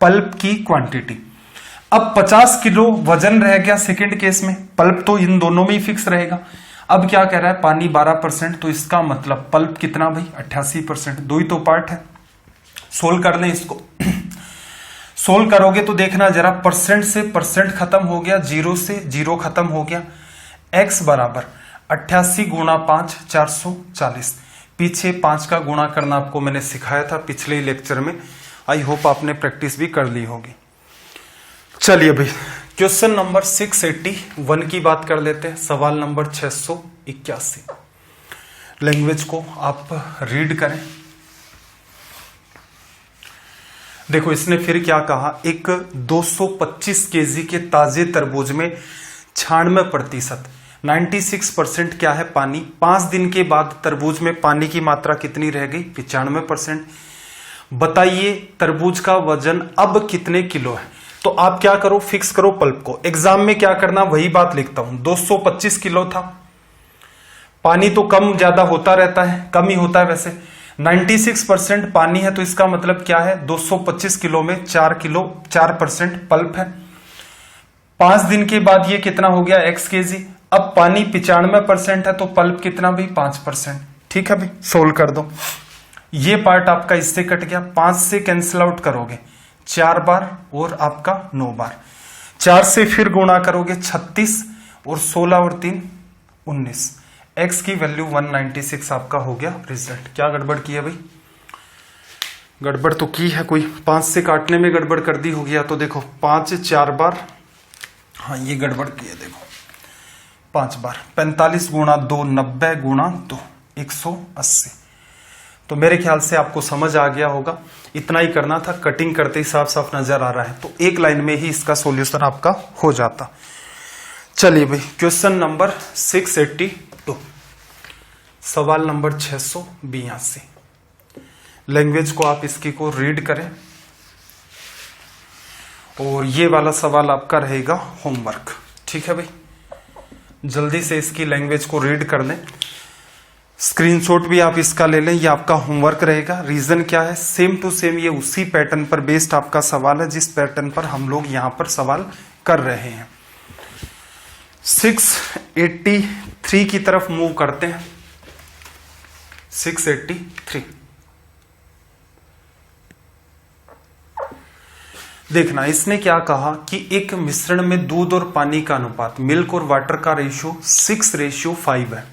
पल्प की क्वांटिटी। अब 50 किलो वजन रह गया सेकंड केस में, पल्प तो इन दोनों में ही फिक्स रहेगा। अब क्या कह रहा है? पानी 12%, तो इसका मतलब पल्प कितना भाई? 88%। दो ही तो पार्ट है। सोल्व कर लें इसको। सोल्व करोगे तो देखना जरा, परसेंट से परसेंट खत्म हो गया, 0 से 0 खत्म हो गया। x बराबर 88 गुणा 5 440। पीछे 5 का गुणा करना आपको मैंने सिखाया था पिछले लेक्चर में, आई होप आपने प्रैक्टिस भी कर ली होगी। चलिए भाई, क्वेश्चन नंबर 681 की बात कर लेते हैं। सवाल नंबर 681। लैंग्वेज को आप रीड करें। देखो इसने फिर क्या कहा, एक 225 केजी के ताजे तरबूज में 96%, 96% क्या है? पानी। 5 दिन के बाद तरबूज में पानी की मात्रा कितनी रह गई? 95%। बताइए तरबूज का वजन अब कितने किलो है? तो आप क्या करो, फिक्स करो पल्प को। एग्जाम में क्या करना वही बात लिखता हूं। 225 किलो था, पानी तो कम ज्यादा होता रहता है, कम ही होता है वैसे। 96% पानी है तो इसका मतलब क्या है? 225 किलो में 4% पल्प है। 5 दिन के बाद ये कितना हो गया? x KG. अब पानी 95% है तो पल्प कितना भाई? 5%। ठीक है भाई, सोल्व कर दो। ये पार्ट आपका इससे कट गया, 5 से कैंसिल आउट करोगे 4 बार और आपका 9 बार। 4 से फिर गुणा करोगे 36 और 16 और 3 19। x की वैल्यू 196 आपका हो गया रिजल्ट। क्या गड़बड़ की है भाई? गड़बड़ तो की है कोई, 5 से काटने में गड़बड़ कर दी होगी। या तो देखो 5 4 बार, हाँ ये गड़बड़ की है, देखो 5 बार। 45 गुणा 2 90 गुणा 2 180। तो मेरे ख्याल से आपको समझ आ गया होगा। इतना ही करना था, कटिंग करते ही साफ साफ नजर आ रहा है, तो एक लाइन में ही इसका सॉल्यूशन आपका हो जाता। चलिए भाई, क्वेश्चन नंबर 682, सवाल नंबर 682। लैंग्वेज को आप इसकी को रीड करें, और ये वाला सवाल आपका रहेगा होमवर्क। ठीक है भाई, जल्दी से इसकी लैंग्वेज को रीड कर लें। स्क्रीनशॉट भी आप इसका ले लें, ये आपका होमवर्क रहेगा। रीजन क्या है? सेम टू सेम ये उसी पैटर्न पर बेस्ड आपका सवाल है जिस पैटर्न पर हम लोग यहां पर सवाल कर रहे हैं। 683 की तरफ मूव करते हैं। 683 देखना, इसने क्या कहा कि एक मिश्रण में दूध और पानी का अनुपात, मिल्क और वाटर का रेशियो 6:5 है।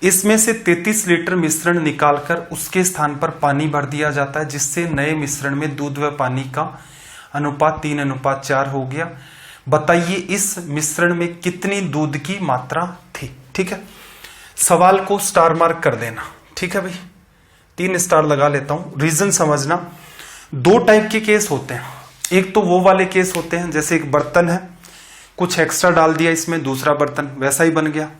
इसमें से 33 लीटर मिश्रण निकालकर उसके स्थान पर पानी भर दिया जाता है, जिससे नए मिश्रण में दूध व पानी का अनुपात 3:4 हो गया। बताइए इस मिश्रण में कितनी दूध की मात्रा थी। ठीक है, सवाल को स्टार मार्क कर देना। ठीक है भाई, 3 स्टार लगा लेता हूं। रीजन समझना, 2 टाइप के केस होते हैं। एक तो वो वाले केस होते हैं जैसे एक बर्तन है, कुछ एक्स्ट्रा डाल दिया इसमें, दूसरा बर्तन वैसा ही बन गया।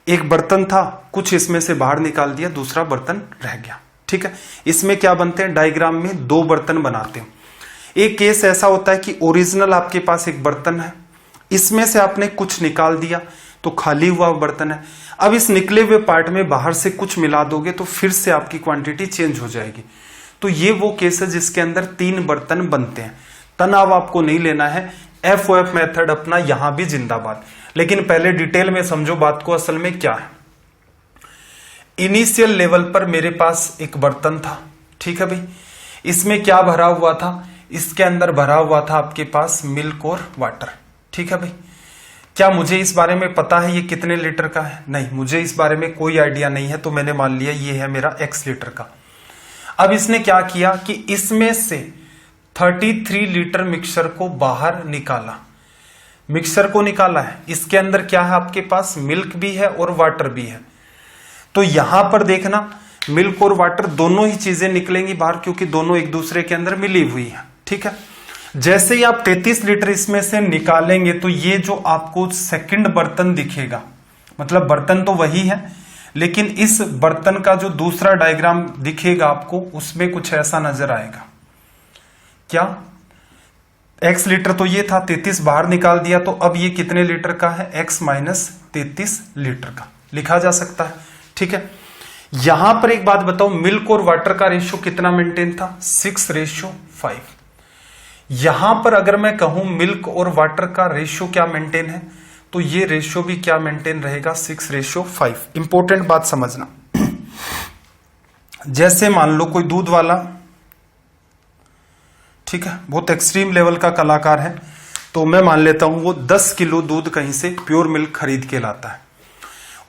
एक बर्तन था, कुछ इसमें से बाहर निकाल दिया, दूसरा बर्तन रह गया। ठीक है, इसमें क्या बनते हैं, डायग्राम में 2 बर्तन बनाते हैं। एक केस ऐसा होता है कि ओरिजिनल आपके पास एक बर्तन है, इसमें से आपने कुछ निकाल दिया तो खाली हुआ बर्तन है। अब इस निकले हुए पार्ट में बाहर से कुछ मिला दोगे तो फिर से आपकी क्वांटिटी चेंज हो जाएगी। तो ये वो केस है जिसके अंदर 3 बर्तन बनते हैं। तनाव आपको नहीं लेना है, FOF मेथड अपना यहां भी जिंदाबाद। लेकिन पहले डिटेल में समझो बात को, असल में क्या है। इनिशियल लेवल पर मेरे पास एक बर्तन था। ठीक है भाई, इसमें क्या भरा हुआ था, इसके अंदर भरा हुआ था आपके पास मिल्क और वाटर। ठीक है भाई, क्या मुझे इस बारे में पता है ये कितने लीटर का है? नहीं, मुझे इस बारे में कोई आइडिया नहीं है, तो मैंने मान लिया ये है मेरा X लीटर का। अब इसने क्या किया कि इसमें से 33 लीटर मिक्सचर को बाहर निकाला। मिक्सचर को निकाला है, इसके अंदर क्या है आपके पास, मिल्क भी है और वाटर भी है। तो यहां पर देखना, मिल्क और वाटर दोनों ही चीजें निकलेंगी बाहर, क्योंकि दोनों एक दूसरे के अंदर मिली हुई है। ठीक है, जैसे ही आप 33 लीटर इसमें से निकालेंगे तो ये जो आपको सेकंड बर्तन दिखेगा, मतलब बर्तन तो वही है, लेकिन इस बर्तन का जो दूसरा डायग्राम दिखेगा आपको, उसमें कुछ ऐसा नजर आएगा। क्या, X लीटर तो ये था, 33 बाहर निकाल दिया, तो अब ये कितने लीटर का है, X माइनस 33 लीटर का लिखा जा सकता है। ठीक है, यहां पर एक बात बताओ, मिल्क और वाटर का रेशियो कितना मेंटेन था, 6:5। यहां पर अगर मैं कहूं मिल्क और वाटर का रेशियो क्या मेंटेन है, तो ये रेशियो भी क्या मेंटेन रहेगा, 6:5। इंपॉर्टेंट बात समझना, जैसे मान लो कोई दूध वाला, ठीक है, बहुत एक्सट्रीम लेवल का कलाकार है, तो मैं मान लेता हूं वो 10 किलो दूध कहीं से प्योर मिल्क खरीद के लाता है।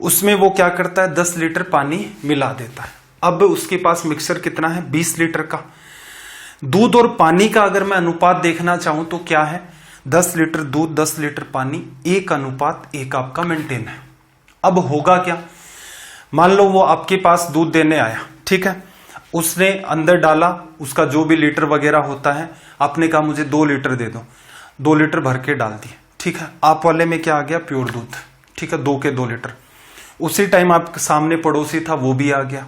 उसमें वो क्या करता है, 10 लीटर पानी मिला देता है। अब उसके पास मिक्सचर कितना है, 20 लीटर का। दूध और पानी का अगर मैं अनुपात देखना चाहूं तो क्या है, 10 लीटर दूध 10 लीटर पानी 1:1 आपका मेंटेन है। अब होगा क्या, मान लो वो आपके पास दूध देने आया, ठीक है, उसने अंदर डाला उसका जो भी लीटर वगैरह होता है, आपने कहा मुझे 2 लीटर दे दो, 2 लीटर भर के डाल दिए। ठीक है, आप वाले में क्या आ गया, प्योर दूध। ठीक है, 2 के 2 लीटर। उसी टाइम आपके सामने पड़ोसी था, वो भी आ गया,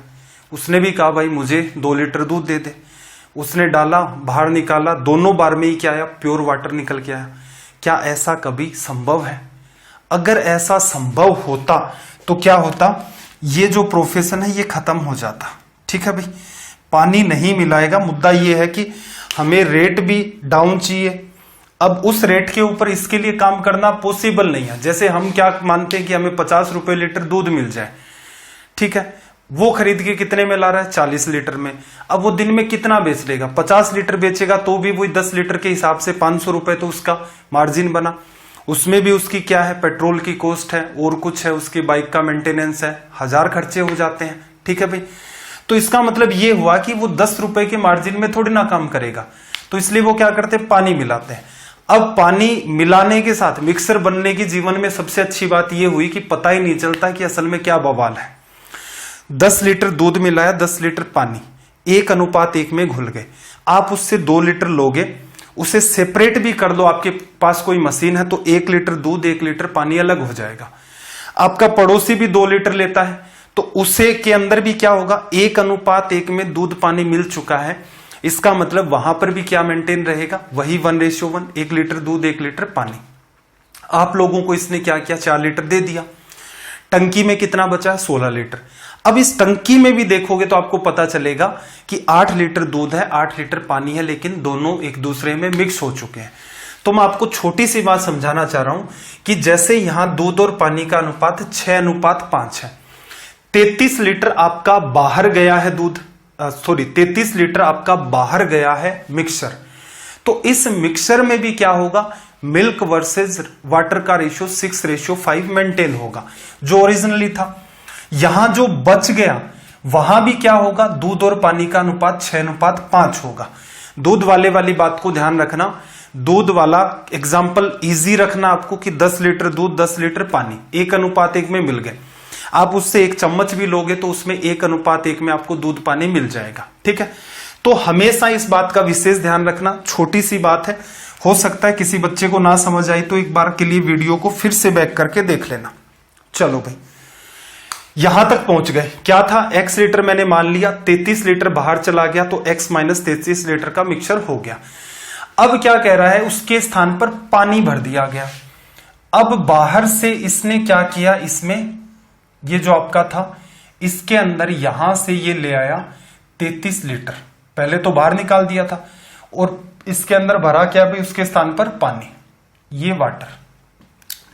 उसने भी कहा भाई मुझे 2 लीटर दूध दे दे। उसने डाला, बाहर निकाला, दोनों बार में ही क्या आया, प्योर वाटर निकल के आया। क्या ऐसा कभी संभव है? अगर ऐसा संभव होता तो क्या होता, ये जो प्रोफेशन है ये खत्म हो जाता। ठीक है भाई, पानी नहीं मिलाएगा। मुद्दा ये है कि हमें रेट भी डाउन चाहिए। अब उस रेट के ऊपर इसके लिए काम करना पॉसिबल नहीं है। जैसे हम क्या मानते हैं कि हमें 50 रुपए लीटर दूध मिल जाए, ठीक है, वो खरीद के कितने में ला रहा है, 40 लीटर में। अब वो दिन में कितना बेच लेगा, 50 लीटर बेचेगा तो भी वही 10 लीटर के हिसाब से 500 रुपए तो उसका मार्जिन बना। उसमें भी उसकी क्या है, पेट्रोल की कॉस्ट है और कुछ है, उसकी बाइक का मेंटेनेंस है, 1000 खर्चे हो जाते हैं। ठीक है भाई, तो इसका मतलब ये हुआ कि वो 10 रुपए के मार्जिन में थोड़ी ना काम करेगा, तो इसलिए वो क्या करते हैं, पानी मिलाते हैं। अब पानी मिलाने के साथ मिक्सर बनने की जीवन में सबसे अच्छी बात यह हुई कि पता ही नहीं चलता कि असल में क्या बवाल है। 10 लीटर दूध मिलाया, 10 लीटर पानी 1:1 में घुल गए। आप उससे 2 लीटर लोगे, उसे सेपरेट भी कर दो, आपके पास कोई मशीन है, तो 1 लीटर दूध 1 लीटर पानी अलग हो जाएगा। आपका पड़ोसी भी 2 लीटर लेता है, तो उसे के अंदर भी क्या होगा, 1:1 में दूध पानी मिल चुका है। इसका मतलब वहां पर भी क्या मेंटेन रहेगा, वही 1:1, 1 लीटर दूध 1 लीटर पानी। आप लोगों को इसने क्या किया, 4 लीटर दे दिया। टंकी में कितना बचा है, 16 लीटर। अब इस टंकी में भी देखोगे तो आपको पता चलेगा कि 8 लीटर दूध है, 8 लीटर पानी है, लेकिन दोनों एक दूसरे में मिक्स हो चुके हैं। तो मैं आपको छोटी सी बात समझाना चाह रहा हूं कि जैसे यहां दूध और पानी का अनुपात 6:5 है, 33 लीटर आपका बाहर गया है दूध, 33 लीटर आपका बाहर गया है मिक्सचर। तो इस मिक्सचर में भी क्या होगा, मिल्क वर्सेस वाटर का रेशियो 6:5 मेंटेन होगा, जो ओरिजिनली था। यहां जो बच गया वहां भी क्या होगा, दूध और पानी का अनुपात 6:5 होगा। दूध वाली बात को ध्यान रखना, दूध वाला एग्जाम्पल इजी रखना आपको कि 10 लीटर दूध 10 लीटर पानी 1:1 में मिल गए। आप उससे 1 चम्मच भी लोगे तो उसमें 1:1 में आपको दूध पानी मिल जाएगा। ठीक है, तो हमेशा इस बात का विशेष ध्यान रखना। छोटी सी बात है, हो सकता है किसी बच्चे को ना समझ आई तो एक बार के लिए वीडियो को फिर से बैक करके देख लेना। चलो भाई, यहां तक पहुंच गए। क्या था, x लीटर मैंने मान लिया, 33 लीटर बाहर चला गया तो x माइनस 33 लीटर का मिक्सचर हो गया। अब क्या कह रहा है, उसके स्थान पर पानी भर दिया गया। अब बाहर से इसने क्या किया, इसमें ये जो आपका था इसके अंदर यहां से ये ले आया 33 लीटर, पहले तो बाहर निकाल दिया था, और इसके अंदर भरा क्या भाई, उसके स्थान पर पानी, ये वाटर।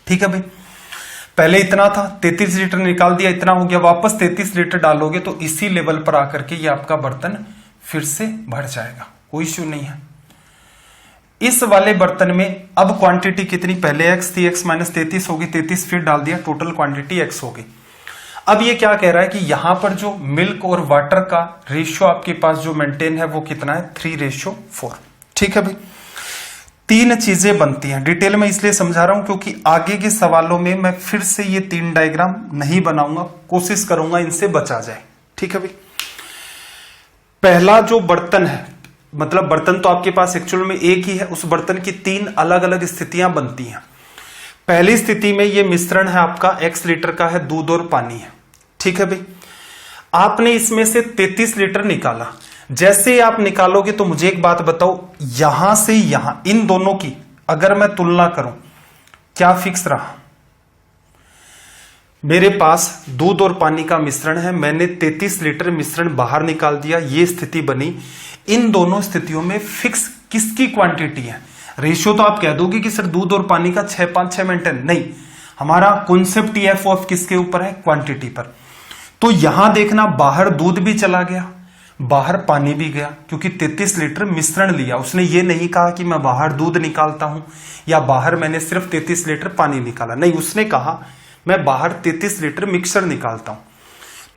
ठीक है भाई, पहले इतना था 33 लीटर निकाल दिया, इतना हो गया, वापस 33 लीटर डालोगे तो इसी लेवल पर आकर के ये आपका बर्तन फिर से भर जाएगा, कोई इश्यू नहीं है। इस वाले बर्तन में अब क्वांटिटी कितनी, पहले x थी, x माइनस 33 होगी, 33 फिर डाल दिया, टोटल क्वांटिटी x होगी। अब ये क्या कह रहा है कि यहां पर जो मिल्क और वाटर का रेशियो आपके पास जो मेंटेन है वो कितना है, 3:4। ठीक है भाई, 3 चीजें बनती हैं। डिटेल में इसलिए समझा रहा हूं क्योंकि आगे के सवालों में मैं फिर से ये 3 डायग्राम नहीं बनाऊंगा, कोशिश करूंगा इनसे बचा जाए। ठीक है भाई, पहला जो बर्तन है, मतलब बर्तन तो आपके पास एक्चुअल में एक ही है, उस बर्तन की 3 अलग अलग स्थितियां बनती हैं। पहली स्थिति में ये मिश्रण है आपका, x लीटर का है, दूध और पानी है। ठीक है भाई, आपने इसमें से 33 लीटर निकाला। जैसे आप निकालोगे तो मुझे एक बात बताओ, यहां से यहां इन दोनों की अगर मैं तुलना करूं, क्या फिक्स रहा? मेरे पास दूध और पानी का मिश्रण है, मैंने 33 लीटर मिश्रण बाहर निकाल दिया, ये स्थिति बनी। इन दोनों स्थितियों में फिक्स किसकी क्वांटिटी है? रेशियो तो आप कह दोगे कि सर दूध और पानी का 6:5 मेंटेन, नहीं, हमारा कॉन्सेप्ट एफ ऑफ किसके ऊपर है, क्वांटिटी पर। तो यहां देखना, बाहर दूध भी चला गया, बाहर पानी भी गया, क्योंकि 33 लीटर मिश्रण लिया। उसने ये नहीं कहा कि मैं बाहर दूध निकालता हूं या बाहर मैंने सिर्फ 33 लीटर पानी निकाला, नहीं, उसने कहा मैं बाहर 33 लीटर मिक्सचर निकालता हूं।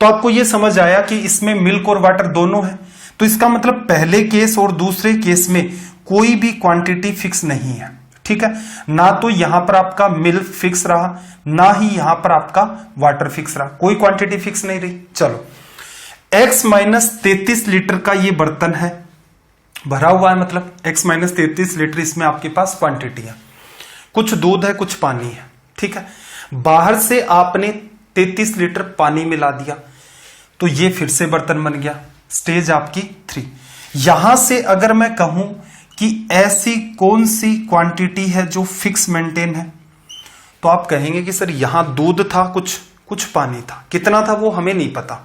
तो आपको यह समझ आया कि इसमें मिल्क और वाटर दोनों है, तो इसका मतलब पहले केस और दूसरे केस में कोई भी क्वांटिटी फिक्स नहीं है। ठीक है, ना तो यहां पर आपका मिल्क फिक्स रहा, ना ही यहां पर आपका वाटर फिक्स रहा, कोई क्वांटिटी फिक्स नहीं रही। चलो, x माइनस 33 लीटर का ये बर्तन है, भरा हुआ है, मतलब x माइनस 33 लीटर इसमें आपके पास क्वांटिटी है, कुछ दूध है कुछ पानी है। ठीक है, बाहर से आपने 33 लीटर पानी मिला दिया तो ये फिर से बर्तन बन गया, स्टेज आपकी 3। यहां से अगर मैं कहूं कि ऐसी कौन सी क्वांटिटी है जो फिक्स मेंटेन है, तो आप कहेंगे कि सर यहां दूध था, कुछ पानी था, कितना था वो हमें नहीं पता।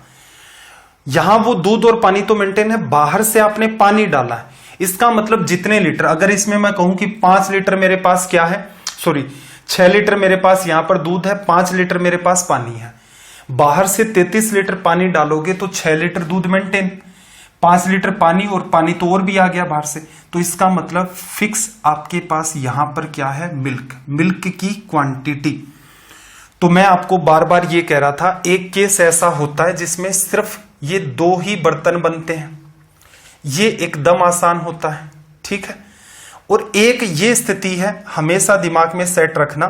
यहां वो दूध और पानी तो मेंटेन है, बाहर से आपने पानी डाला है, इसका मतलब जितने लीटर, अगर इसमें मैं कहूं कि 5 लीटर मेरे पास क्या है, सॉरी 6 लीटर मेरे पास यहां पर दूध है, 5 लीटर मेरे पास पानी है, बाहर से 33 लीटर पानी डालोगे तो 6 लीटर दूध मेंटेन, 5 लीटर पानी, और पानी तो और भी आ गया बाहर से, तो इसका मतलब फिक्स आपके पास यहां पर क्या है, मिल्क की क्वांटिटी। तो मैं आपको बार बार ये कह रहा था, एक केस ऐसा होता है जिसमें सिर्फ ये 2 ही बर्तन बनते हैं, ये एकदम आसान होता है। ठीक है, और एक ये स्थिति है, हमेशा दिमाग में सेट रखना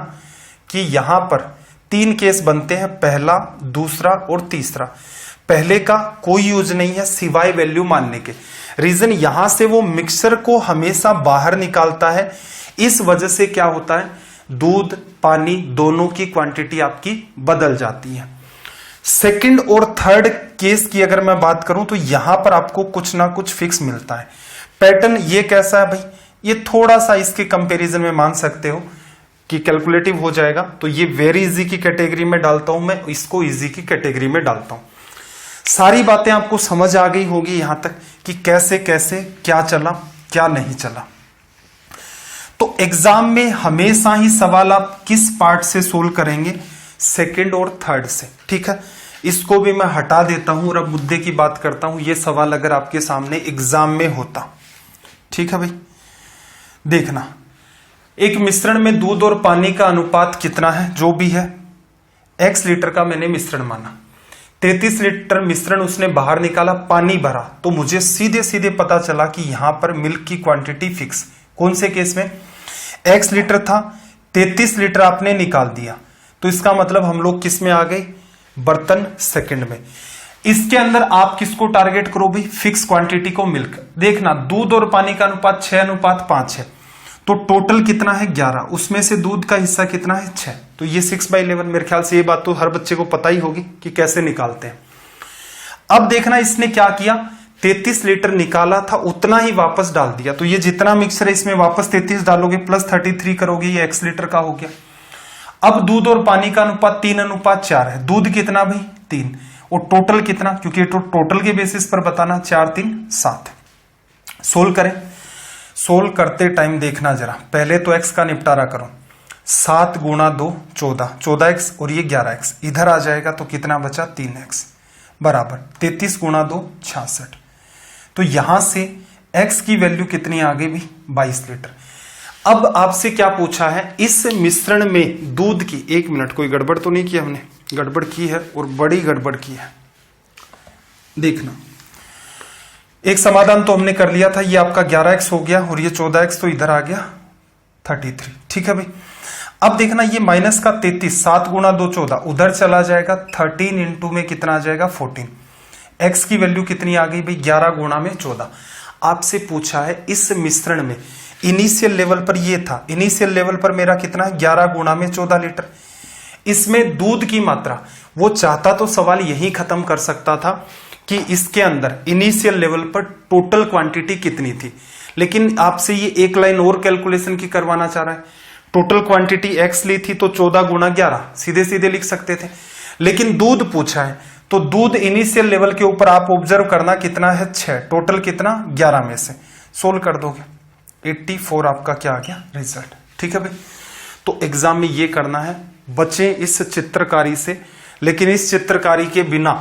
कि यहां पर 3 केस बनते हैं, पहला, दूसरा और तीसरा। पहले का कोई यूज नहीं है सिवाय वैल्यू मानने के। रीजन, यहां से वो मिक्सचर को हमेशा बाहर निकालता है, इस वजह से क्या होता है, दूध पानी दोनों की क्वांटिटी आपकी बदल जाती है। सेकंड और थर्ड केस की अगर मैं बात करूं तो यहां पर आपको कुछ ना कुछ फिक्स मिलता है। पैटर्न ये कैसा है भाई, ये थोड़ा सा इसके कंपैरिजन में मान सकते हो कि कैलकुलेटिव हो जाएगा, तो ये वेरी इजी की कैटेगरी में डालता हूं मैं, इसको इजी की कैटेगरी में डालता हूं। सारी बातें आपको समझ आ गई होगी यहां तक कि कैसे कैसे क्या चला क्या नहीं चला। तो एग्जाम में हमेशा ही सवाल आप किस पार्ट से सोल्व करेंगे, सेकंड और थर्ड से। ठीक है, इसको भी मैं हटा देता हूं और अब मुद्दे की बात करता हूं। यह सवाल अगर आपके सामने एग्जाम में होता, ठीक है भाई, देखना, एक मिश्रण में दूध और पानी का अनुपात कितना है, जो भी है, x लीटर का मैंने मिश्रण माना, 33 लीटर मिश्रण उसने बाहर निकाला, पानी भरा, तो मुझे सीधे सीधे पता चला कि यहां पर मिल्क की क्वांटिटी फिक्स। कौन से केस में? x लीटर था, 33 लीटर आपने निकाल दिया, तो इसका मतलब हम लोग किस में आ गए? बर्तन सेकंड में। इसके अंदर आप किसको टारगेट करो भाई? फिक्स क्वांटिटी को, मिल्क। देखना दूध और पानी का अनुपात 6:5 है, तो टोटल कितना है? 11, उसमें से दूध का हिस्सा कितना है? 6, तो ये 6/11। मेरे ख्याल से ये बात तो हर बच्चे को पता ही होगी कि कैसे निकालते हैं। अब देखना इसने क्या किया, 33 लीटर निकाला था, उतना ही वापस डाल दिया, तो ये जितना मिक्सर है इसमें वापस 33 डालोगे प्लस 33 करोगे, ये x लीटर का हो गया। अब दूध और पानी का अनुपात 3:4 है, दूध कितना भाई? 3, और टोटल कितना? क्योंकि तो टोटल के बेसिस पर बताना, 4 3 7। सोल्व करें। सोल्व करते टाइम देखना जरा, पहले तो x का निपटारा करो। 7 × 2 14, 14x, और ये 11x इधर आ जाएगा, तो कितना बचा? 3x बराबर 33 × 2 66। तो यहां से x की वैल्यू कितनी आ गई भी? 22 लीटर। अब आपसे क्या पूछा है, इस मिश्रण में दूध की, 1 मिनट, कोई गड़बड़ तो नहीं किया हमने? गड़बड़ की है, और बड़ी गड़बड़ की है। देखना, एक समाधान तो हमने कर लिया था, ये आपका 11x हो गया, और ये 14x तो इधर आ गया 33। ठीक है भाई। अब देखना, ये माइनस का 33, 7 × 2 14, उधर चला जाएगा, 13 इंटू में कितना आ जाएगा? 14। x की वैल्यू कितनी आ गई भाई? 11 × 14। आपसे पूछा है इस मिश्रण में इनिशियल लेवल पर ये था, इनिशियल लेवल पर मेरा कितना है? 11 × 14 लीटर। इसमें दूध की मात्रा, वो चाहता तो सवाल यही खत्म कर सकता था कि इसके अंदर इनिशियल लेवल पर टोटल क्वांटिटी कितनी थी, लेकिन आपसे ये एक लाइन और कैलकुलेशन की करवाना चाह रहा है। टोटल क्वांटिटी x ली थी, तो 14 × 11 सीधे सीधे लिख सकते थे, लेकिन दूध पूछा है, तो दूध इनिशियल लेवल के ऊपर आप ऑब्जर्व करना कितना है? 6, टोटल कितना? 11 में से सोल्व कर दोगे, 84 आपका क्या आ गया? रिजल्ट। ठीक है भाई। तो एग्जाम में ये करना है, बचें इस चित्रकारी से, लेकिन इस चित्रकारी के बिना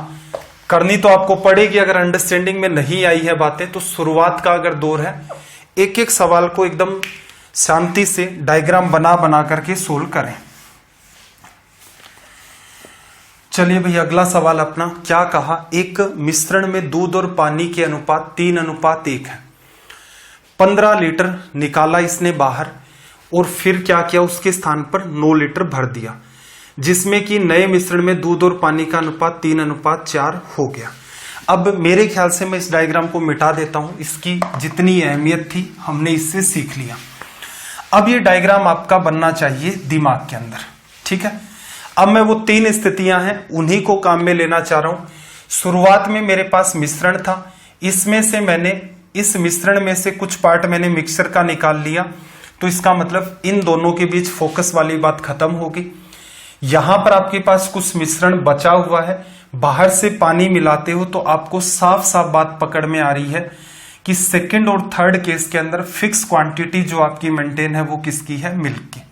करनी तो आपको पड़ेगी। अगर अंडरस्टैंडिंग में नहीं आई है बातें, तो शुरुआत का अगर दौर है, एक एक सवाल को एकदम शांति से डायग्राम बना बना करके सोल्व करें। चलिए भाई, अगला सवाल अपना क्या कहा, एक मिश्रण में दूध और पानी के अनुपात 3:1 है। 15 लीटर निकाला इसने बाहर, और फिर क्या किया, उसके स्थान पर 9 लीटर भर दिया, जिसमें कि नए मिश्रण में दूध और पानी का अनुपात 3:4 हो गया। अब मेरे ख्याल से मैं इस डायग्राम को मिटा देता हूं, इसकी जितनी अहमियत थी हमने इससे सीख लिया। अब ये डायग्राम आपका बनना चाहिए दिमाग के अंदर। ठीक है। अब मैं वो 3 स्थितियां हैं उन्हीं को काम में लेना चाह रहा हूं। शुरुआत में मेरे पास मिश्रण था, इसमें से मैंने, इस मिश्रण में से कुछ पार्ट मैंने मिक्सर का निकाल लिया, तो इसका मतलब इन दोनों के बीच फोकस वाली बात खत्म होगी। यहां पर आपके पास कुछ मिश्रण बचा हुआ है, बाहर से पानी मिलाते हो तो आपको साफ साफ बात पकड़ में आ रही है कि सेकंड और थर्ड केस के अंदर फिक्स क्वांटिटी जो आपकी मेंटेन है वो किसकी है? मिल्क की।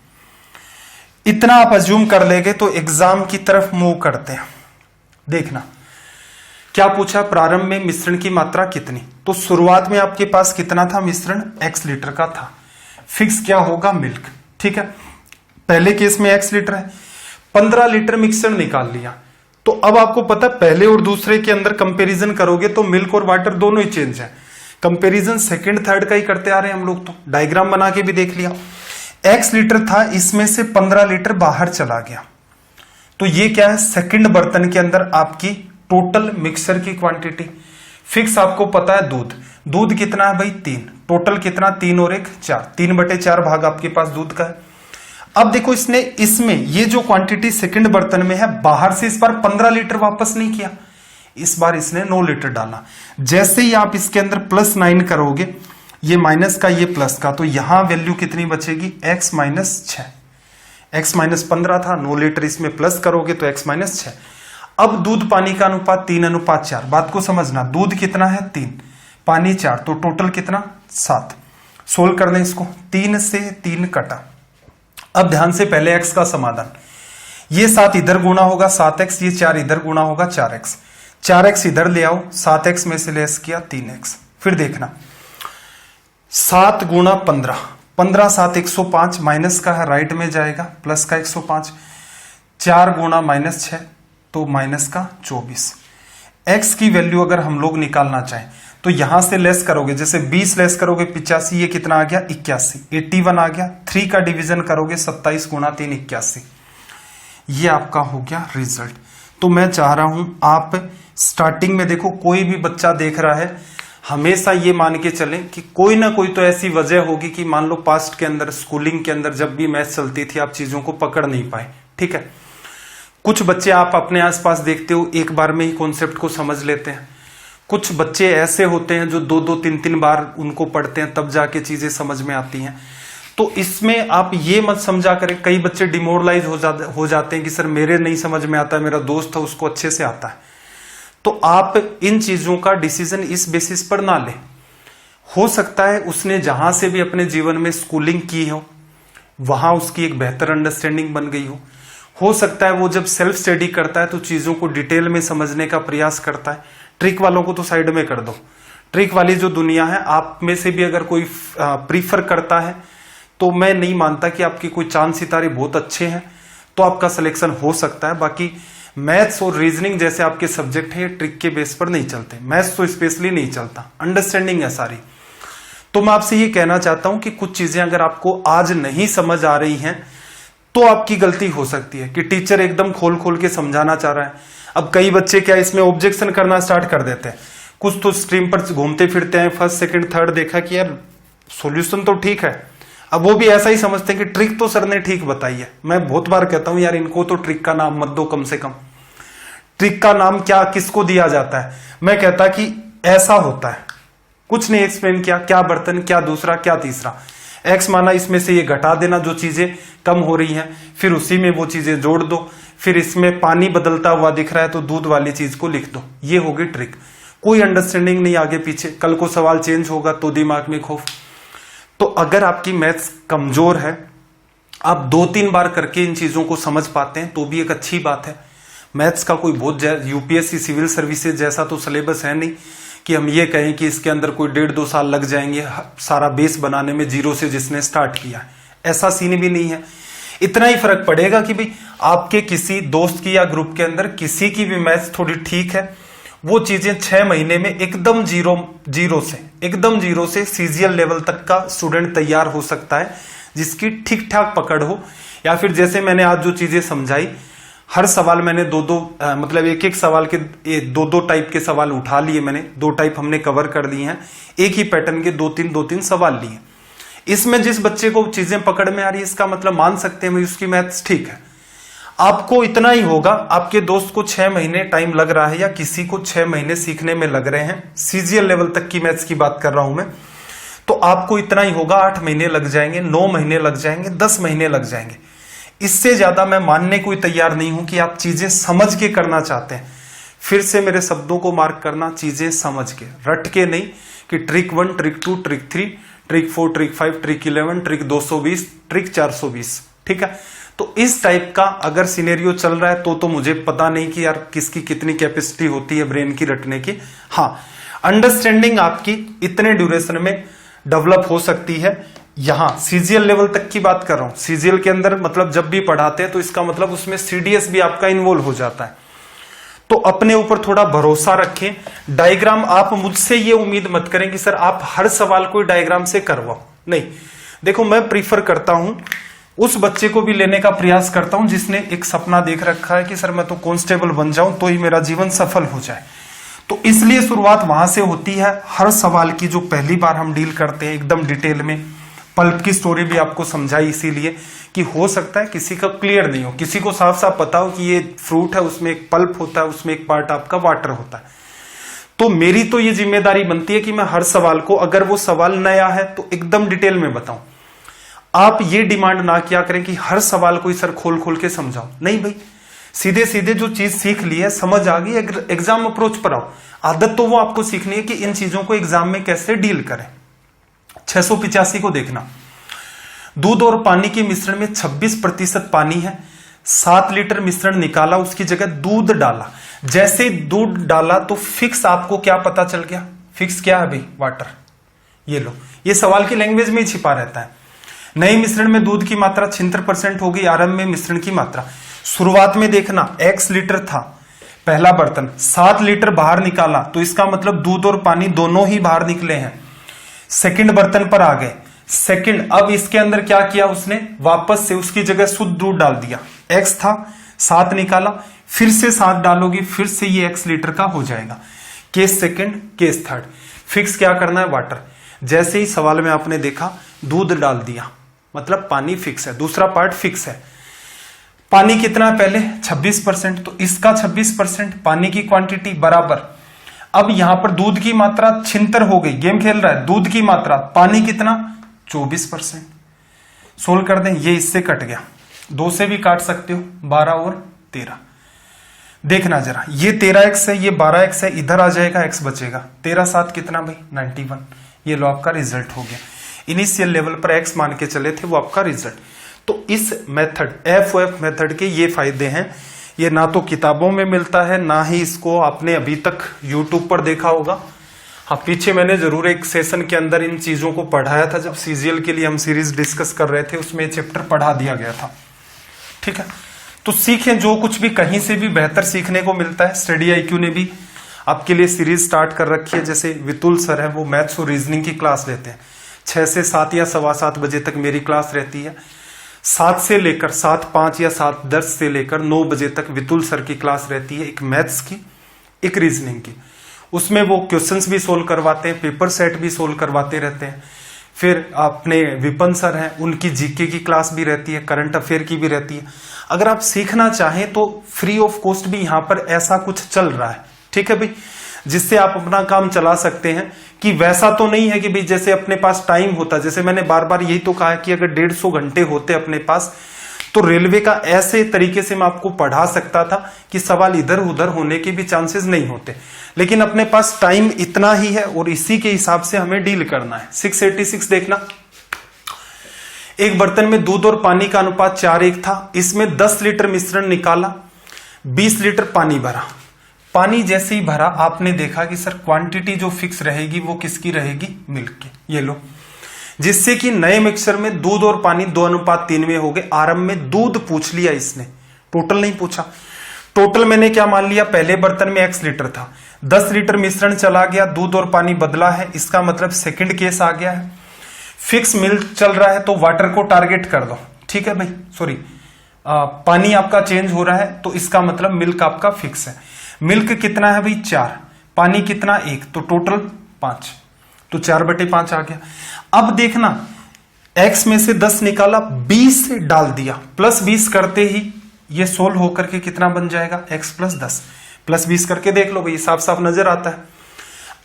इतना आप अज्यूम कर लेंगे तो एग्जाम की तरफ मूव करते हैं। देखना क्या पूछा, प्रारंभ में मिश्रण की मात्रा कितनी। तो शुरुआत में आपके पास कितना था मिश्रण? x लीटर का था। फिक्स क्या होगा? मिल्क। ठीक है, पहले केस में x लीटर है, 15 लीटर मिश्रण निकाल लिया। तो अब आपको पता पहले और दूसरे के अंदर कंपैरिजन करोगे तो मिल्क और वाटर दोनों ही चेंज है। कंपैरिजन सेकंड थर्ड का ही करते आ रहे हैं हम लोग, तो डायग्राम बना के भी देख लिया। x लीटर था, इसमें से 15 लीटर बाहर चला गया, तो ये क्या है? सेकंड बर्तन के अंदर आपकी टोटल मिक्सचर की क्वांटिटी। फिक्स आपको पता है दूध, दूध कितना है भाई? 3, टोटल कितना? 3 और 1 4, 3/4 भाग आपके पास दूध का है। अब देखो इसने, इसमें ये जो क्वांटिटी सेकंड बर्तन में है, बाहर से इस बार 15 लीटर वापस नहीं किया, इस बार इसने 9 लीटर डाला। जैसे ही आप इसके अंदर +9 करोगे, ये माइनस का ये प्लस का, तो यहां वैल्यू कितनी बचेगी? x - 6। x - 15 था, 9 लीटर इसमें प्लस करोगे तो x - 6। अब दूध पानी का अनुपात 3:4। बात को समझना, दूध कितना है? 3, पानी 4, तो टोटल कितना? 7। सोल्व कर लें इसको, 3 से 3 कटा। अब ध्यान से पहले x का समाधान, ये 7 इधर गुणा होगा 7x, ये 4 इधर गुणा होगा 4x, 4x इधर ले आओ, 7x में से लेस किया 3x। फिर देखना 7 × 15, 15 7 105, माइनस का है राइट में जाएगा, प्लस का 105, 4 × -6, तो माइनस का 24। x की वैल्यू अगर हम लोग निकालना चाहें तो यहां से लेस करोगे, जैसे 20 लेस करोगे 85, ये कितना आ गया 81, 81 आ गया। 3 का डिवीजन करोगे 27 गुणा 3 81, ये आपका हो गया रिजल्ट। तो मैं चाह रहा हूं आप स्टार्टिंग में देखो, कोई भी बच्चा देख रहा है हमेशा ये मान के चलें कि कोई ना कोई तो ऐसी वजह होगी कि मान लो पास्ट के अंदर, स्कूलिंग के अंदर जब भी मैथ्स चलती थी आप चीजों को पकड़ नहीं पाए। ठीक है, कुछ बच्चे आप अपने आसपास देखते हो एक बार में ही कॉन्सेप्ट को समझ लेते हैं, कुछ बच्चे ऐसे होते हैं जो 2-2 3-3 बार उनको पढ़ते हैं तब जाके चीजें समझ में आती हैं। तो इसमें आप ये मत समझा करें, कई बच्चे डिमोरलाइज हो जाते हैं कि सर मेरे नहीं समझ में आता, मेरा दोस्त है उसको अच्छे से आता है। तो आप इन चीजों का डिसीजन इस बेसिस पर ना लें। हो सकता है उसने जहां से भी अपने जीवन में स्कूलिंग की हो वहां उसकी एक बेहतर अंडरस्टैंडिंग बन गई हो सकता है वो जब सेल्फ स्टडी करता है तो चीजों को डिटेल में समझने का प्रयास करता है। ट्रिक वालों को तो साइड में कर दो, ट्रिक वाली जो दुनिया है आप में से भी अगर कोई प्रीफर करता है तो मैं नहीं मानता कि आपके कोई चांद सितारे बहुत अच्छे हैं तो आपका सिलेक्शन हो सकता है। बाकी मैथ्स और रीजनिंग जैसे आपके सब्जेक्ट है ट्रिक के बेस पर नहीं चलते, मैथ्स तो स्पेशली नहीं चलता, अंडरस्टैंडिंग है सारी। तो मैं आपसे ये कहना चाहता हूं कि कुछ चीजें अगर आपको आज नहीं समझ आ रही हैं तो आपकी गलती हो सकती है कि टीचर एकदम खोल खोल के समझाना चाह रहा है। अब कई बच्चे क्या इसमें ऑब्जेक्शन करना स्टार्ट कर देते हैं, कुछ तो स्ट्रीम पर घूमते फिरते हैं, फर्स्ट सेकंड थर्ड देखा कि यार सॉल्यूशन तो ठीक है, अब वो भी ऐसा ही समझते हैं कि ट्रिक तो सर ने ठीक बताई है। मैं बहुत बार कहता हूं यार इनको तो ट्रिक का नाम मत दो, कम से कम ट्रिक का नाम क्या किसको दिया जाता है। मैं कहता कि ऐसा होता है, कुछ नहीं एक्सप्लेन किया, क्या बर्तन, क्या दूसरा, क्या तीसरा, एक्स माना इसमें से ये घटा देना जो चीजें कम हो रही हैं, फिर उसी में वो चीजें जोड़ दो, फिर इसमें पानी बदलता हुआ दिख रहा है तो दूध वाली चीज को लिख दो, ये होगी ट्रिक। कोई अंडरस्टैंडिंग नहीं आगे पीछे, कल को सवाल चेंज होगा तो दिमाग में खौफ। तो अगर आपकी मैथ्स कमजोर है, आप 2-3 बार करके इन चीजों को समझ पाते हैं तो भी एक अच्छी बात है। मैथ्स का कोई बहुत यूपीएससी सिविल सर्विसेज जैसा तो सिलेबस है नहीं कि हम ये कहें कि इसके अंदर कोई 1.5-2 साल लग जाएंगे सारा बेस बनाने में जीरो से जिसने स्टार्ट किया है, ऐसा सीन भी नहीं है। इतना ही फर्क पड़ेगा कि भाई आपके किसी दोस्त की या ग्रुप के अंदर किसी की भी मैथ्स थोड़ी ठीक है, वो चीजें 6 महीने में एकदम जीरो से सीजीएल लेवल तक का स्टूडेंट तैयार हो सकता है जिसकी ठीक ठाक पकड़ हो। या फिर जैसे मैंने आज जो चीजें समझाई, हर सवाल मैंने मतलब एक सवाल के 2 टाइप के सवाल उठा लिए, मैंने 2 टाइप हमने कवर कर लिए हैं, एक ही पैटर्न के 2-3 सवाल लिए। इसमें जिस बच्चे को चीजें पकड़ में आ रही है इसका मतलब मान सकते हैं उसकी मैथ्स ठीक है। आपको इतना ही होगा, आपके दोस्त को 6 महीने टाइम लग रहा है या किसी को 6 महीने सीखने में लग रहे हैं, सीजीएल लेवल तक की मैथ्स की बात कर रहा हूं मैं, तो आपको इतना ही होगा, 8 महीने लग जाएंगे, 9 महीने लग जाएंगे, 10 महीने लग जाएंगे। इससे ज्यादा मैं मानने को तैयार नहीं हूं कि आप चीजें समझ के करना चाहते हैं। फिर से मेरे शब्दों को मार्क करना, चीजें समझ के, रट के नहीं कि trick 1, trick 2, trick 3, trick 4, trick 5, trick 11, trick 220, trick 420। ठीक है, तो इस टाइप का अगर सिनेरियो चल रहा है तो मुझे पता नहीं कि यार किसकी कितनी कैपेसिटी होती है ब्रेन की रटने की। हाँ, अंडरस्टैंडिंग आपकी इतने ड्यूरेशन में डेवलप हो सकती है। यहां सीजीएल लेवल तक की बात कर रहा हूं, सीजीएल के अंदर मतलब जब भी पढ़ाते हैं तो इसका मतलब उसमें सीडीएस भी आपका इन्वॉल्व हो जाता है। तो अपने ऊपर थोड़ा भरोसा रखें। डायग्राम आप मुझसे ये उम्मीद मत करें कि सर आप हर सवाल को डायग्राम से करवाओ, नहीं। देखो मैं प्रीफर करता हूं, उस बच्चे को भी लेने का प्रयास करता हूं जिसने एक सपना देख रखा है कि सर मैं तो कांस्टेबल बन जाऊं तो ही मेरा जीवन सफल हो जाए। तो इसलिए शुरुआत वहां से होती है। हर सवाल की जो पहली बार हम डील करते हैं एकदम डिटेल में, पल्प की स्टोरी भी आपको समझाई इसीलिए कि हो सकता है किसी का क्लियर नहीं हो, किसी को साफ साफ पता हो कि ये फ्रूट है, उसमें एक पल्प होता है, उसमें एक पार्ट आपका वाटर होता है। तो मेरी तो ये जिम्मेदारी बनती है कि मैं हर सवाल को, अगर वो सवाल नया है तो एकदम डिटेल में बताऊं। आप ये डिमांड ना किया करें कि हर सवाल को सर खोल खोल के समझाओ, नहीं भाई, सीधे सीधे जो चीज सीख ली है, समझ आ गई, एग्जाम अप्रोच पर आओ। आदत तो वो आपको सीखनी है कि इन चीजों को एग्जाम में कैसे डील करें। 685 को देखना, दूध और पानी के मिश्रण में 26% पानी है, 7 लीटर मिश्रण निकाला, उसकी जगह दूध डाला। जैसे दूध डाला तो फिक्स आपको क्या पता चल गया, फिक्स क्या है भाई, वाटर। ये लो, ये सवाल की लैंग्वेज में ही छिपा रहता है। नए मिश्रण में दूध की मात्रा 76% होगी, आरंभ में मिश्रण की मात्रा। शुरुआत में देखना x लीटर था, पहला बर्तन 7 लीटर बाहर निकाला, तो इसका मतलब दूध और पानी दोनों ही बाहर निकले हैं। सेकंड बर्तन पर आ गए, सेकंड, अब इसके अंदर क्या किया उसने, वापस से उसकी जगह शुद्ध दूध डाल दिया। x था 7 निकाला, फिर से 7 डालोगी, फिर से ये x लीटर का हो जाएगा। Case second, case third. Fix क्या करना है, वाटर। जैसे ही सवाल में आपने देखा दूध डाल दिया, मतलब पानी फिक्स है, दूसरा पार्ट फिक्स है। पानी कितना है पहले 26%, तो इसका 26% पानी की क्वांटिटी बराबर। अब यहां पर दूध की मात्रा छिंतर हो गई, गेम खेल रहा है, दूध की मात्रा, पानी कितना 24%। सोल्व कर दें, ये इससे कट गया, 2 से भी काट सकते हो, 12 और 13। देखना जरा, ये 13x है, ये 12x है, इधर आ जाएगा, x बचेगा। 13 7 कितना भाई 91। ये लो आपका रिजल्ट हो गया। इनिशियल लेवल पर x मान के चले थे, वो आपका रिजल्ट। तो इस मेथड FOF मेथड के ये फायदे हैं, ये ना तो किताबों में मिलता है, ना ही इसको आपने अभी तक YouTube पर देखा होगा। हाँ, पीछे मैंने जरूर एक सेशन के अंदर इन चीजों को पढ़ाया था, जब CGL के लिए हम सीरीज डिस्कस कर रहे थे, उसमें चैप्टर पढ़ा दिया गया था। ठीक है, तो सीखें जो कुछ भी, कहीं से भी बेहतर सीखने को मिलता है। स्टडी IQ ने भी आपके लिए सीरीज स्टार्ट कर रखी है। जैसे वितुल सर है, वो मैथ्स और रीजनिंग की क्लास लेते हैं, 6 से 7 या 7:15 बजे तक मेरी क्लास रहती है। 7 से लेकर 7:05 या 7:10 से लेकर 9 बजे तक वितुल सर की क्लास रहती है, एक मैथ्स की, एक रीजनिंग की। उसमें वो क्वेश्चंस भी सोल्व करवाते हैं, पेपर सेट भी सोल्व करवाते रहते हैं। फिर अपने विपन सर हैं, उनकी जीके की क्लास भी रहती है, करंट अफेयर की भी रहती है। अगर आप सीखना चाहें तो फ्री ऑफ कॉस्ट भी यहाँ पर ऐसा कुछ चल रहा है, ठीक है भाई, जिससे आप अपना काम चला सकते हैं। कि वैसा तो नहीं है कि भाई जैसे अपने पास टाइम होता, जैसे मैंने बार बार यही तो कहा कि अगर 150 घंटे होते अपने पास, तो रेलवे का ऐसे तरीके से मैं आपको पढ़ा सकता था कि सवाल इधर उधर होने के भी चांसेस नहीं होते। लेकिन अपने पास टाइम इतना ही है और इसी के हिसाब से हमें डील करना है। 686 देखना, एक बर्तन में दूध और पानी का अनुपात 4:1 था, इसमें 10 लीटर मिश्रण निकाला, 20 लीटर पानी भरा। पानी जैसे ही भरा आपने देखा कि सर क्वांटिटी जो फिक्स रहेगी वो किसकी रहेगी, मिल्क की। ये लो, जिससे कि नए मिक्सचर में दूध और पानी 2:3 में हो गए। आरंभ में दूध पूछ लिया इसने, टोटल नहीं पूछा। टोटल मैंने क्या मान लिया, पहले बर्तन में x लीटर था, 10 लीटर मिश्रण चला गया, दूध और पानी बदला है, इसका मतलब सेकंड केस आ गया है। फिक्स मिल्क चल रहा है तो वाटर को टारगेट कर दो, ठीक है भाई, सॉरी पानी आपका चेंज हो रहा है तो इसका मतलब मिल्क आपका फिक्स है। मिल्क कितना है भाई 4, पानी कितना 1, तो टोटल 5, तो 4/5 आ गया। अब देखना, x में से 10 निकाला, 20 डाल दिया, प्लस 20 करते ही ये सोल्व होकर के कितना बन जाएगा, x + 10, प्लस 20 करके देख लो भाई, साफ साफ नजर आता है।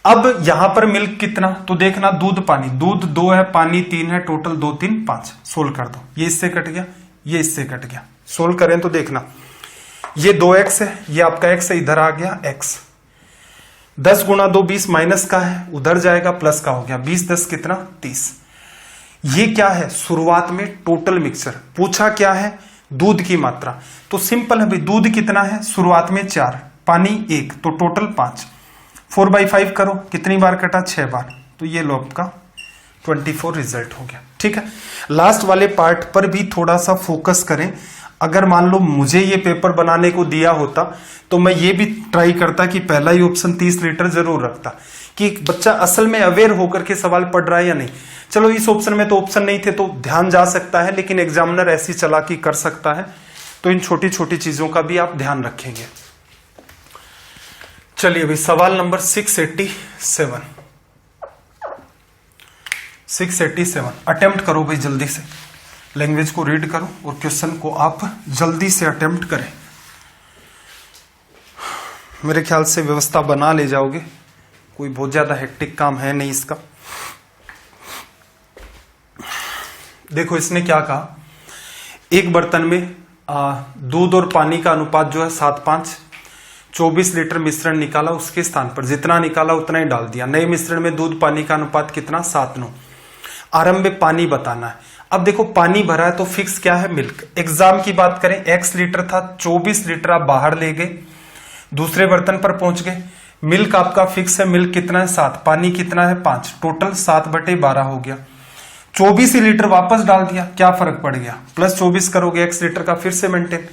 अब यहां पर मिल्क कितना, तो देखना दूध पानी, दूध 2 है, पानी 3 है, टोटल 2 3 5, सोल्व कर दो। ये इससे कट गया, ये इससे कट गया, सोल्व करें तो देखना ये 2x है, ये आपका x है, इधर आ गया x, 10 × 2 20 माइनस का है, उधर जाएगा, प्लस का हो गया, 20 10 कितना 30। ये क्या है, शुरुआत में टोटल मिक्सचर पूछा, क्या है दूध की मात्रा, तो सिंपल है भाई, दूध कितना है शुरुआत में 4, पानी 1, तो टोटल 5, 4/5 करो, कितनी बार कटा 6 बार, तो ये लो आपका 24 रिजल्ट हो गया। ठीक है, लास्ट वाले पार्ट पर भी थोड़ा सा फोकस करें। अगर मान लो मुझे ये पेपर बनाने को दिया होता तो मैं ये भी ट्राई करता कि पहला ही ऑप्शन 30 लीटर जरूर रखता, कि बच्चा असल में अवेयर होकर के सवाल पढ़ रहा है या नहीं। चलो इस ऑप्शन में तो ऑप्शन नहीं थे तो ध्यान जा सकता है, लेकिन एग्जामिनर ऐसी चालाकी कर सकता है, तो इन छोटी छोटी चीजों का भी आप ध्यान रखेंगे। चलिए भाई, सवाल नंबर 687 अटेम्प्ट करो भाई, जल्दी से लैंग्वेज को रीड करो और क्वेश्चन को आप जल्दी से अटेम्प्ट करें। मेरे ख्याल से व्यवस्था बना ले जाओगे, कोई बहुत ज्यादा हेक्टिक काम है नहीं इसका। देखो इसने क्या कहा, एक बर्तन में दूध और पानी का अनुपात जो है 7:5, 24 लीटर मिश्रण निकाला, उसके स्थान पर जितना निकाला उतना ही डाल दिया। नए मिश्रण में दूध पानी का अनुपात कितना 7:9। आरंभ में पानी बताना है। अब देखो पानी भरा है तो फिक्स क्या है, मिल्क। एग्जाम की बात करें, x लीटर था, 24 लीटर आप बाहर ले गए, दूसरे बर्तन पर पहुंच गए, मिल्क आपका फिक्स है, मिल्क कितना है 7, पानी कितना है 5, टोटल 7/12 हो गया। 24 लीटर वापस डाल दिया, क्या फर्क पड़ गया, +24 करोगे x लीटर का फिर से मेंटेन,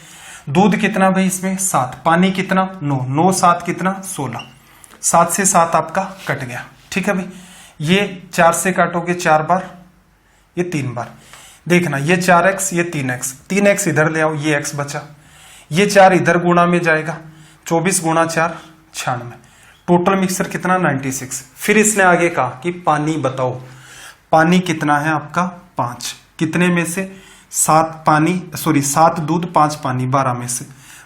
दूध कितना भाई इसमें 7, पानी कितना 9, 9 7 कितना 16, 7 से 7 आपका कट गया। ठीक है भाई, ये 4 से काटोगे 4 बार, ये 3 बार। देखना ये 4x ये 3x, 3x इधर ले आओ, ये x बचा, ये 4 इधर गुणा में जाएगा, 24 गुणा 4 96, टोटल मिक्सचर कितना 96। फिर इसने आगे कहा कि पानी बताओ, पानी कितना है आपका 5, कितने में से 7 दूध 5 पानी, 12 में से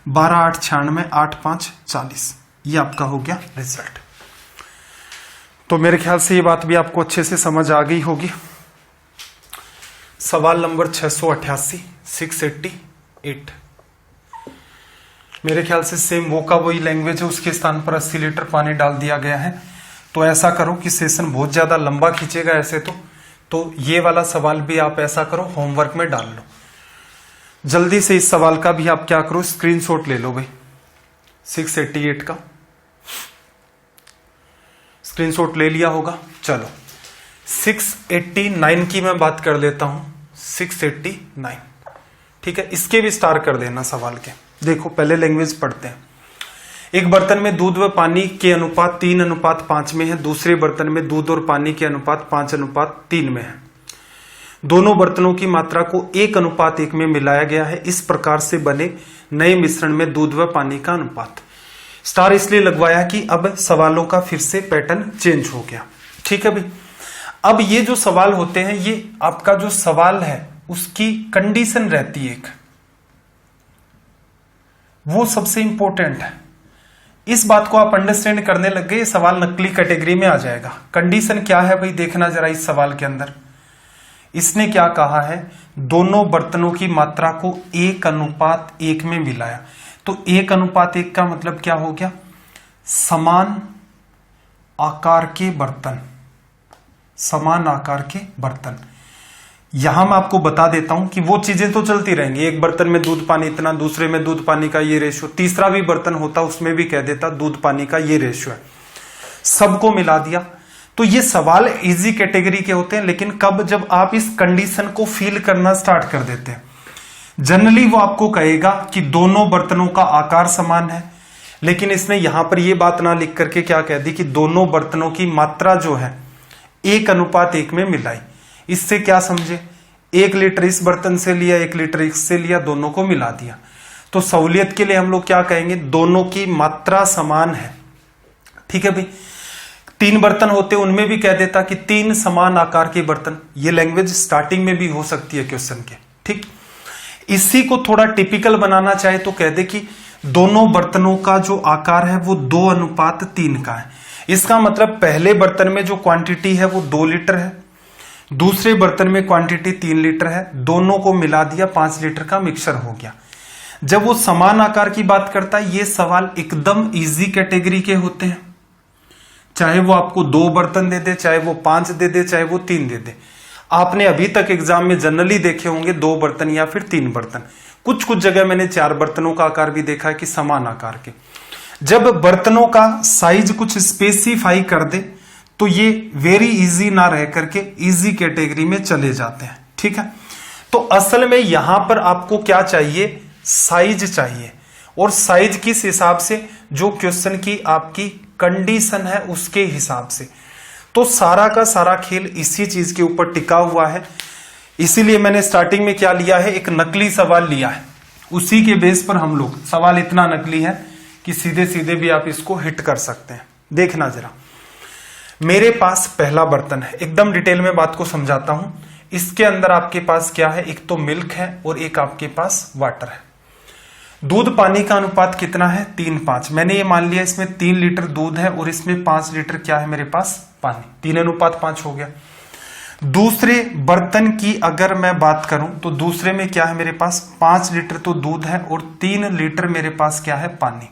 12 8 96, 8 5 40। ये आपका हो गया रिजल्ट। तो मेरे ख्याल से ये बात भी आपको अच्छे से समझ आ गई होगी। सवाल नंबर 688 688, मेरे ख्याल से सेम वो का वही लैंग्वेज है, उसके स्थान पर 80 लीटर पानी डाल दिया गया है। तो ऐसा करो कि सेशन बहुत ज्यादा लंबा खींचेगा ऐसे तो ये वाला सवाल भी आप ऐसा करो होमवर्क में डाल लो। जल्दी से इस सवाल का भी आप क्या करो, स्क्रीनशॉट ले लो भाई, 688 का स्क्रीनशॉट ले लिया होगा। चलो 689 की मैं बात कर लेता हूं, 689। ठीक है, इसके भी स्टार कर देना सवाल के। देखो पहले लैंग्वेज पढ़ते हैं। एक बर्तन में दूध व पानी के अनुपात 3:5 में है, दूसरे बर्तन में दूध और पानी के अनुपात 5:3 में है। दोनों बर्तनों की मात्रा को 1:1 में मिलाया गया है। इस प्रकार से बने नए मिश्रण में दूध व पानी का अनुपात। स्टार इसलिए लगवाया कि अब सवालों का फिर से पैटर्न चेंज हो गया। ठीक है भाई, अब ये जो सवाल होते हैं, ये आपका जो सवाल है उसकी कंडीशन रहती है एक, वो सबसे इंपॉर्टेंट है। इस बात को आप अंडरस्टैंड करने लग गए, सवाल नकली कैटेगरी में आ जाएगा। कंडीशन क्या है भाई, देखना जरा इस सवाल के अंदर। इसने क्या कहा है, दोनों बर्तनों की मात्रा को 1:1 में मिलाया। तो 1:1 का मतलब क्या हो गया, समान आकार के बर्तन, समान आकार के बर्तन। यहां मैं आपको बता देता हूं कि वो चीजें तो चलती रहेंगी, एक बर्तन में दूध पानी इतना, दूसरे में दूध पानी का ये रेशियो, तीसरा भी बर्तन होता उसमें भी कह देता दूध पानी का ये रेशियो है, सबको मिला दिया। तो ये सवाल इजी कैटेगरी के होते हैं, लेकिन कब, जब आप इस कंडीशन को फील करना स्टार्ट कर देते हैं। जनरली वो आपको कहेगा कि दोनों बर्तनों का आकार समान है, लेकिन इसने यहां पर ये बात ना लिख करके क्या कह दी कि दोनों बर्तनों की मात्रा जो है 1:1 में मिलाई। इससे क्या समझे, 1 लीटर इस बर्तन से लिया, 1 लीटर इससे लिया, दोनों को मिला दिया। तो सहूलियत के लिए हम लोग क्या कहेंगे, दोनों की मात्रा समान है। ठीक है भाई, 3 बर्तन होते उनमें भी कह देता कि 3 समान आकार के बर्तन। ये लैंग्वेज स्टार्टिंग में भी हो सकती है क्वेश्चन के। ठीक, इसी को थोड़ा टिपिकल बनाना चाहे तो कह दे कि दोनों बर्तनों का जो आकार है वो 2:3 का है। इसका मतलब पहले बर्तन में जो क्वांटिटी है वो 2 लीटर है, दूसरे बर्तन में क्वांटिटी 3 लीटर है, दोनों को मिला दिया 5 लीटर का मिक्सचर हो गया। जब वो समान आकार की बात करता है, ये सवाल एकदम इजी कैटेगरी के होते हैं। चाहे वो आपको 2 बर्तन दे दे, चाहे वो 5 दे दे, चाहे वो 3 दे दे। आपने अभी तक एग्जाम में जनरली देखे होंगे 2 बर्तन या फिर 3 बर्तन। कुछ कुछ जगह मैंने 4 बर्तनों का आकार भी देखा है कि समान आकार के। जब बर्तनों का साइज कुछ स्पेसिफाई कर दे तो ये वेरी इजी ना रह करके इजी कैटेगरी में चले जाते हैं। ठीक है, तो असल में यहां पर आपको क्या चाहिए, साइज चाहिए, और साइज किस हिसाब से, जो क्वेश्चन की आपकी कंडीशन है उसके हिसाब से। तो सारा का सारा खेल इसी चीज के ऊपर टिका हुआ है। इसीलिए मैंने स्टार्टिंग में क्या लिया है, एक नकली सवाल लिया है। उसी के बेस पर हम लोग, सवाल इतना नकली है कि सीधे सीधे भी आप इसको हिट कर सकते हैं। देखना जरा, मेरे पास पहला बर्तन है, एकदम डिटेल में बात को समझाता हूं। इसके अंदर आपके पास क्या है, एक तो मिल्क है और एक आपके पास वाटर है। दूध पानी का अनुपात कितना है, 3:5। मैंने ये मान लिया इसमें 3 लीटर दूध है और इसमें 5 लीटर क्या है मेरे पास, पानी। 3:5 हो गया। दूसरे बर्तन की अगर मैं बात करूं तो दूसरे में क्या है मेरे पास, 5 लीटर तो दूध है और 3 लीटर मेरे पास क्या है, पानी।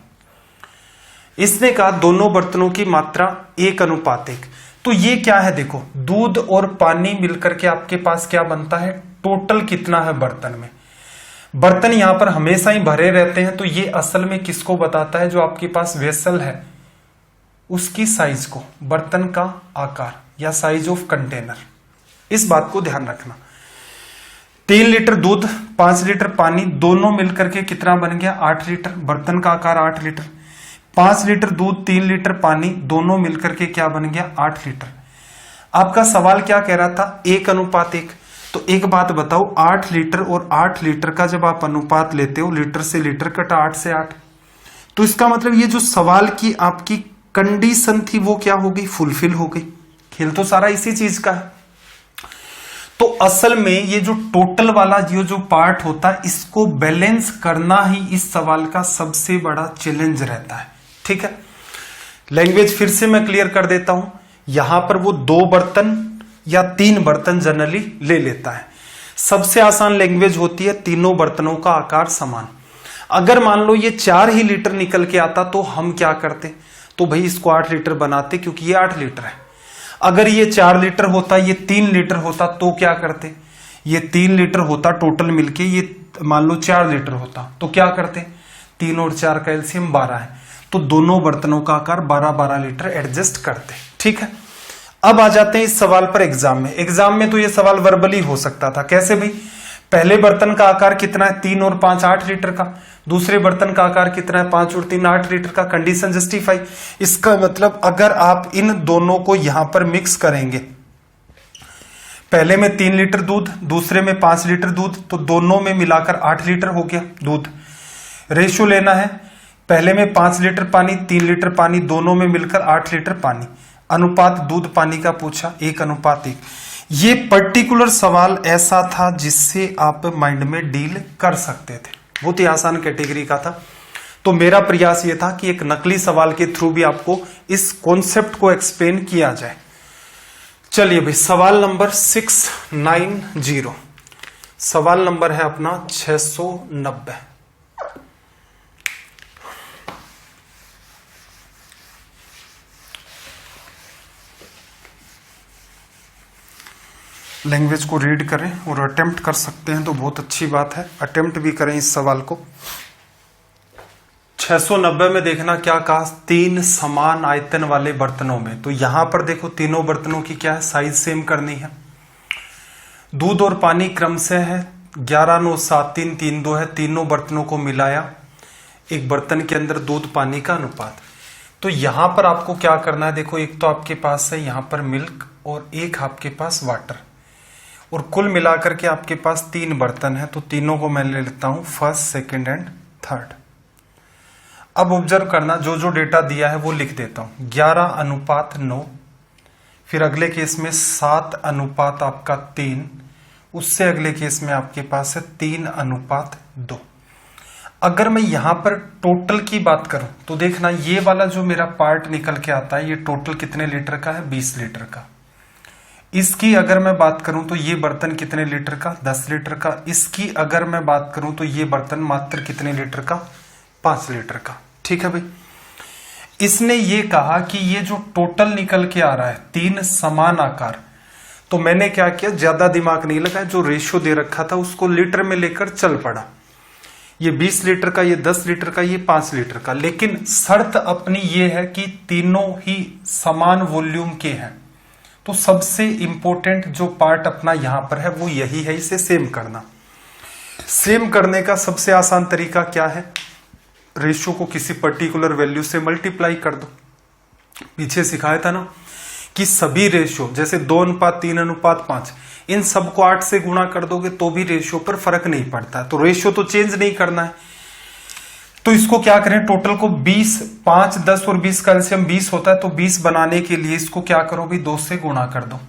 इसने कहा दोनों बर्तनों की मात्रा 1:1। तो ये क्या है, देखो दूध और पानी मिलकर के आपके पास क्या बनता है, टोटल कितना है बर्तन में। बर्तन यहां पर हमेशा ही भरे रहते हैं, तो ये असल में किसको बताता है, जो आपके पास वेसल है उसकी साइज को, बर्तन का आकार या साइज ऑफ कंटेनर। इस बात को ध्यान रखना। 3 लीटर दूध 5 लीटर पानी दोनों मिलकर के कितना बन गया 8 लीटर। बर्तन का आकार 8 लीटर। 5 लीटर दूध 3 लीटर पानी दोनों मिलकर के क्या बन गया 8 लीटर। आपका सवाल क्या कह रहा था 1:1। तो एक बात बताओ 8 लीटर और 8 लीटर का जब आप अनुपात लेते हो लीटर से लीटर कटा 8 से 8, तो इसका मतलब ये जो सवाल की आपकी कंडीशन थी वो क्या हो गई फुलफिल हो गई। खेल तो सारा इसी चीज का है। तो असल में ये जो टोटल वाला ये जो पार्ट होता है इसको बैलेंस करना ही इस सवाल का सबसे बड़ा चैलेंज रहता है। ठीक है, लैंग्वेज फिर से मैं क्लियर कर देता हूं। यहां पर वो 2 बर्तन या 3 बर्तन जनरली ले लेता है। सबसे आसान लैंग्वेज होती है तीनों बर्तनों का आकार समान। अगर मान लो ये 4 ही लीटर निकल के आता तो हम क्या करते, तो भाई इसको 8 लीटर बनाते क्योंकि ये 8 लीटर है। अगर ये 4 लीटर होता ये 3 लीटर होता तो क्या करते, ये 3 लीटर होता टोटल मिलके ये मान लो 4 लीटर होता तो क्या करते, 3 और 4 का एलसीएम 12 है तो दोनों बर्तनों का आकार 12-12 लीटर एडजस्ट करते। ठीक है, अब आ जाते हैं इस सवाल पर एग्जाम में। एग्जाम में तो ये सवाल वर्बली हो सकता था। कैसे भाई, पहले बर्तन का आकार कितना है 3 और 5 8 लीटर का, दूसरे बर्तन का आकार कितना है 5 और 3 8 लीटर का, कंडीशन जस्टिफाई। इसका मतलब अगर आप इन दोनों को यहां पर मिक्स करेंगे, पहले में 3 लीटर दूध दूसरे में 5 लीटर दूध तो दोनों में मिलाकर 8 लीटर हो गया दूध। रेशियो लेना है, पहले में 5 लीटर पानी 3 लीटर पानी दोनों में मिलकर 8 लीटर पानी। अनुपात दूध पानी का पूछा 1:1। ये पर्टिकुलर सवाल ऐसा था जिससे आप माइंड में डील कर सकते थे, बहुत ही आसान कैटेगरी का था। तो मेरा प्रयास ये था कि एक नकली सवाल के थ्रू भी आपको इस कॉन्सेप्ट को एक्सप्लेन किया जाए। चलिए भाई, सवाल नंबर 690, सवाल नंबर है अपना 690। लैंग्वेज को रीड करें और अटेम्प्ट कर सकते हैं तो बहुत अच्छी बात है, अटेम्प्ट भी करें इस सवाल को। 690 में देखना क्या कहा, 3 समान आयतन वाले बर्तनों में। तो यहां पर देखो तीनों बर्तनों की क्या है साइज सेम करनी है। दूध और पानी क्रम से है 11 9 7 3 3 2 है, तीनों बर्तनों को मिलाया एक बर्तन के अंदर दूध पानी का अनुपात। तो यहां पर आपको क्या करना है, देखो एक तो आपके पास है यहां पर मिल्क और एक आपके पास वाटर, और कुल मिलाकर के आपके पास 3 बर्तन है। तो तीनों को मैं ले लेता हूं फर्स्ट सेकंड एंड थर्ड। अब ऑब्जर्व करना, जो जो डेटा दिया है वो लिख देता हूं। 11:9, फिर अगले केस में 7:2 आपका 3, उससे अगले केस में आपके पास है 3:2। अगर मैं यहां पर टोटल की बात करूं तो देखना ये वाला जो मेरा पार्ट निकल के आता है ये टोटल कितने लीटर का है 20 लीटर का। इसकी अगर मैं बात करूं तो ये बर्तन कितने लीटर का 10 लीटर का। इसकी अगर मैं बात करूं तो ये बर्तन मात्र कितने लीटर का 5 लीटर का। ठीक है भाई, इसने ये कहा कि ये जो टोटल निकल के आ रहा है 3 समान आकार, तो मैंने क्या किया ज्यादा दिमाग नहीं लगाया, जो रेशियो दे रखा था उसको लीटर में लेकर चल पड़ा। ये 20 लीटर का, ये 10 लीटर का, ये 5 लीटर का। लेकिन शर्त अपनी ये है कि तीनों ही समान वॉल्यूम के हैं। तो सबसे इंपॉर्टेंट जो पार्ट अपना यहां पर है वो यही है, इसे सेम करना। सेम करने का सबसे आसान तरीका क्या है, रेशियो को किसी पर्टिकुलर वैल्यू से मल्टीप्लाई कर दो। पीछे सिखाया था ना कि सभी रेशियो जैसे 2:3:5, इन सबको 8 से गुणा कर दोगे तो भी रेशियो पर फर्क नहीं पड़ता। तो रेशियो तो चेंज नहीं करना है, तो इसको क्या करें, टोटल को 20, 5, 10 और 20 का एलसीएम 20 होता है। तो 20 बनाने के लिए इसको क्या करो भी 2 से गुणा कर दो,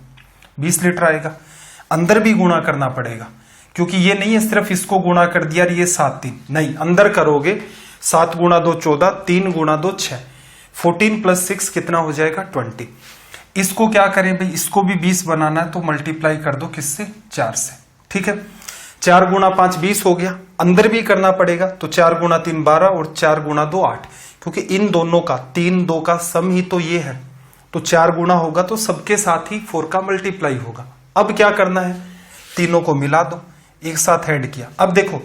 20 लीटर आएगा। अंदर भी गुणा करना पड़ेगा क्योंकि ये नहीं है सिर्फ इसको गुणा कर दिया ये 7 3, नहीं अंदर करोगे 7 गुणा 2 14, 3 गुणा 2 6, 14 + 6 कितना हो जाएगा 20। इसको क्या करें भाई, इसको भी 20 बनाना है तो मल्टीप्लाई कर दो किससे 4 से। ठीक है, 4 गुणा 5 20 हो गया। अंदर भी करना पड़ेगा तो 4 गुणा 3 12 और 4 गुणा 2 8, क्योंकि इन दोनों का 3 2 का सम ही तो ये है। तो 4 गुणा होगा तो सबके साथ ही 4 का मल्टीप्लाई होगा। अब क्या करना है, तीनों को मिला दो, एक साथ ऐड किया। अब देखो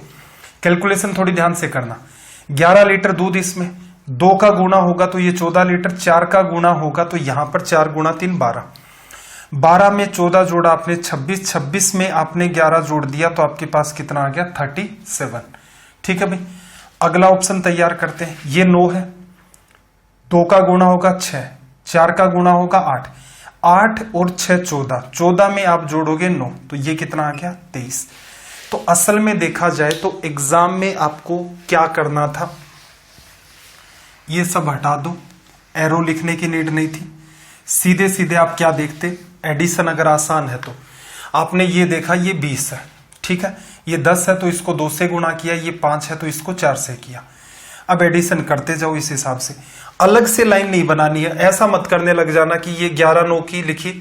कैलकुलेशन थोड़ी ध्यान से करना। 11 लीटर दूध, इसमें 2 का गुणा होगा तो ये 14 लीटर, 4 का गुणा होगा तो यहां पर 4 गुणा 3 12। 12 में 14 जोड़ा आपने 26, 26 में आपने 11 जोड़ दिया तो आपके पास कितना आ गया 37। ठीक है भाई, अगला ऑप्शन तैयार करते हैं। ये 9 है, 2 का गुणा होगा 6, 4 का गुणा होगा 8, 8 और 6 14, 14 में आप जोड़ोगे 9 तो ये कितना आ गया 23। तो असल में देखा जाए तो एग्जाम में आपको क्या करना था, ये सब हटा दो, एरो लिखने की नीड नहीं थी। सीधे सीधे आप क्या देखते, एडिशन अगर आसान है तो आपने ये देखा ये 20 है, ठीक है, ये 10 है तो इसको 2 से गुणा किया, ये 5 है तो इसको 4 से किया। अब एडिशन करते जाओ इस हिसाब से, अलग से लाइन नहीं बनानी है। ऐसा मत करने लग जाना कि ये 11 9 की लिखी,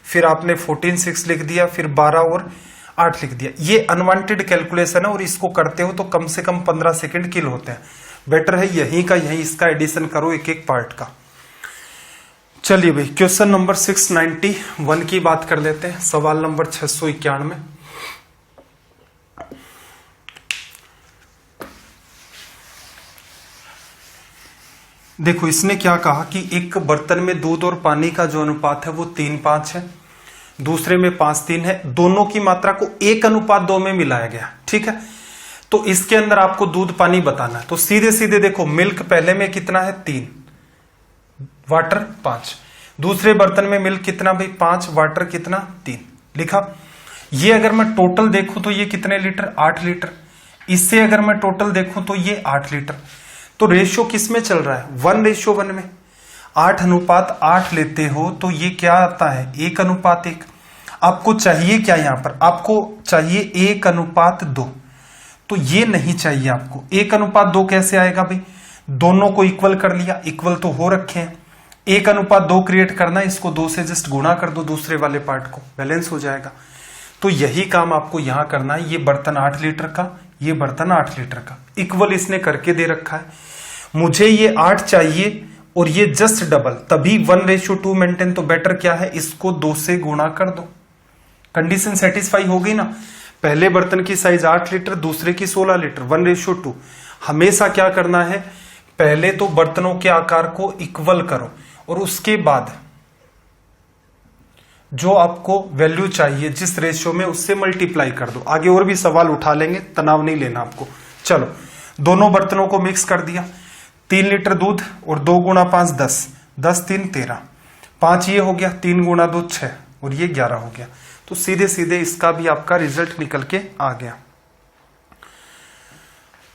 फिर आपने 14 6 लिख दिया, फिर 12 और 8 लिख दिया। ये अनवांटेड कैलकुलेशन है और इसको करते हो तो कम से कम 15 सेकंड किल होते हैं। बेटर है यहीं का यहीं इसका एडिशन करो एक एक पार्ट का। चलिए भाई, क्वेश्चन नंबर 691 की बात कर लेते हैं। सवाल नंबर 691। देखो इसने क्या कहा कि एक बर्तन में दूध और पानी का जो अनुपात है वो 3:5 है, दूसरे में 5:3 है, दोनों की मात्रा को 1:2 में मिलाया गया। ठीक है, तो इसके अंदर आपको दूध पानी बताना है। तो सीधे सीधे देखो, मिल्क पहले में कितना है 3, वाटर 5, दूसरे बर्तन में मिल्क कितना भाई 5, वाटर कितना 3 लिखा। ये अगर मैं टोटल देखूं तो ये कितने लीटर 8 लीटर, इससे अगर मैं टोटल देखूं तो ये 8 लीटर। तो रेशियो किस में चल रहा है 1:1 में, 8:8 लेते हो तो ये क्या आता है 1:1। आपको चाहिए क्या, यहां पर आपको चाहिए 1:2, तो ये नहीं चाहिए आपको। 1:2 कैसे आएगा भाई, दोनों को इक्वल कर लिया, इक्वल तो हो रखे हैं। 1:2 क्रिएट करना, इसको 2 से जस्ट गुणा कर दो दूसरे वाले पार्ट को, बैलेंस हो जाएगा। तो यही काम आपको यहां करना है। ये बर्तन 8 लीटर का, ये बर्तन 8 लीटर का, इक्वल इसने करके दे रखा है। मुझे ये 8 चाहिए और ये जस्ट डबल, तभी 1:2 मेंटेन। तो बेटर क्या है, इसको 2 से गुणा कर दो, कंडीशन सेटिस्फाई हो गई ना। पहले बर्तन की साइज 8 लीटर, दूसरे की 16 लीटर, 1:2। हमेशा क्या करना है, पहले तो बर्तनों के आकार को इक्वल करो और उसके बाद जो आपको वैल्यू चाहिए जिस रेशियो में, उससे मल्टीप्लाई कर दो। आगे और भी सवाल उठा लेंगे, तनाव नहीं लेना आपको। चलो, दोनों बर्तनों को मिक्स कर दिया, 3 लीटर दूध और 2 × 5 10, 10 3 13, 5 ये हो गया, 3 × 2 6 और ये 11 हो गया। तो सीधे सीधे इसका भी आपका रिजल्ट निकल के आ गया।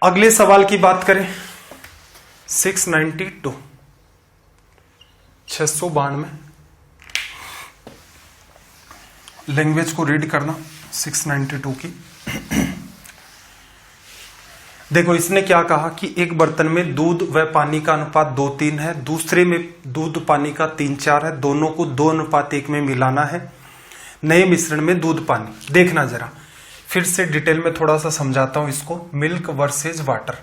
अगले सवाल की बात करें, 692 692, लैंग्वेज को रीड करना 692 की। देखो इसने क्या कहा कि एक बर्तन में दूध व पानी का अनुपात 2:3 है, दूसरे में दूध पानी का 3:4 है, दोनों को 2:1 में मिलाना है। नए मिश्रण में दूध पानी, देखना जरा फिर से डिटेल में थोड़ा सा समझाता हूं इसको। मिल्क वर्सेज वाटर,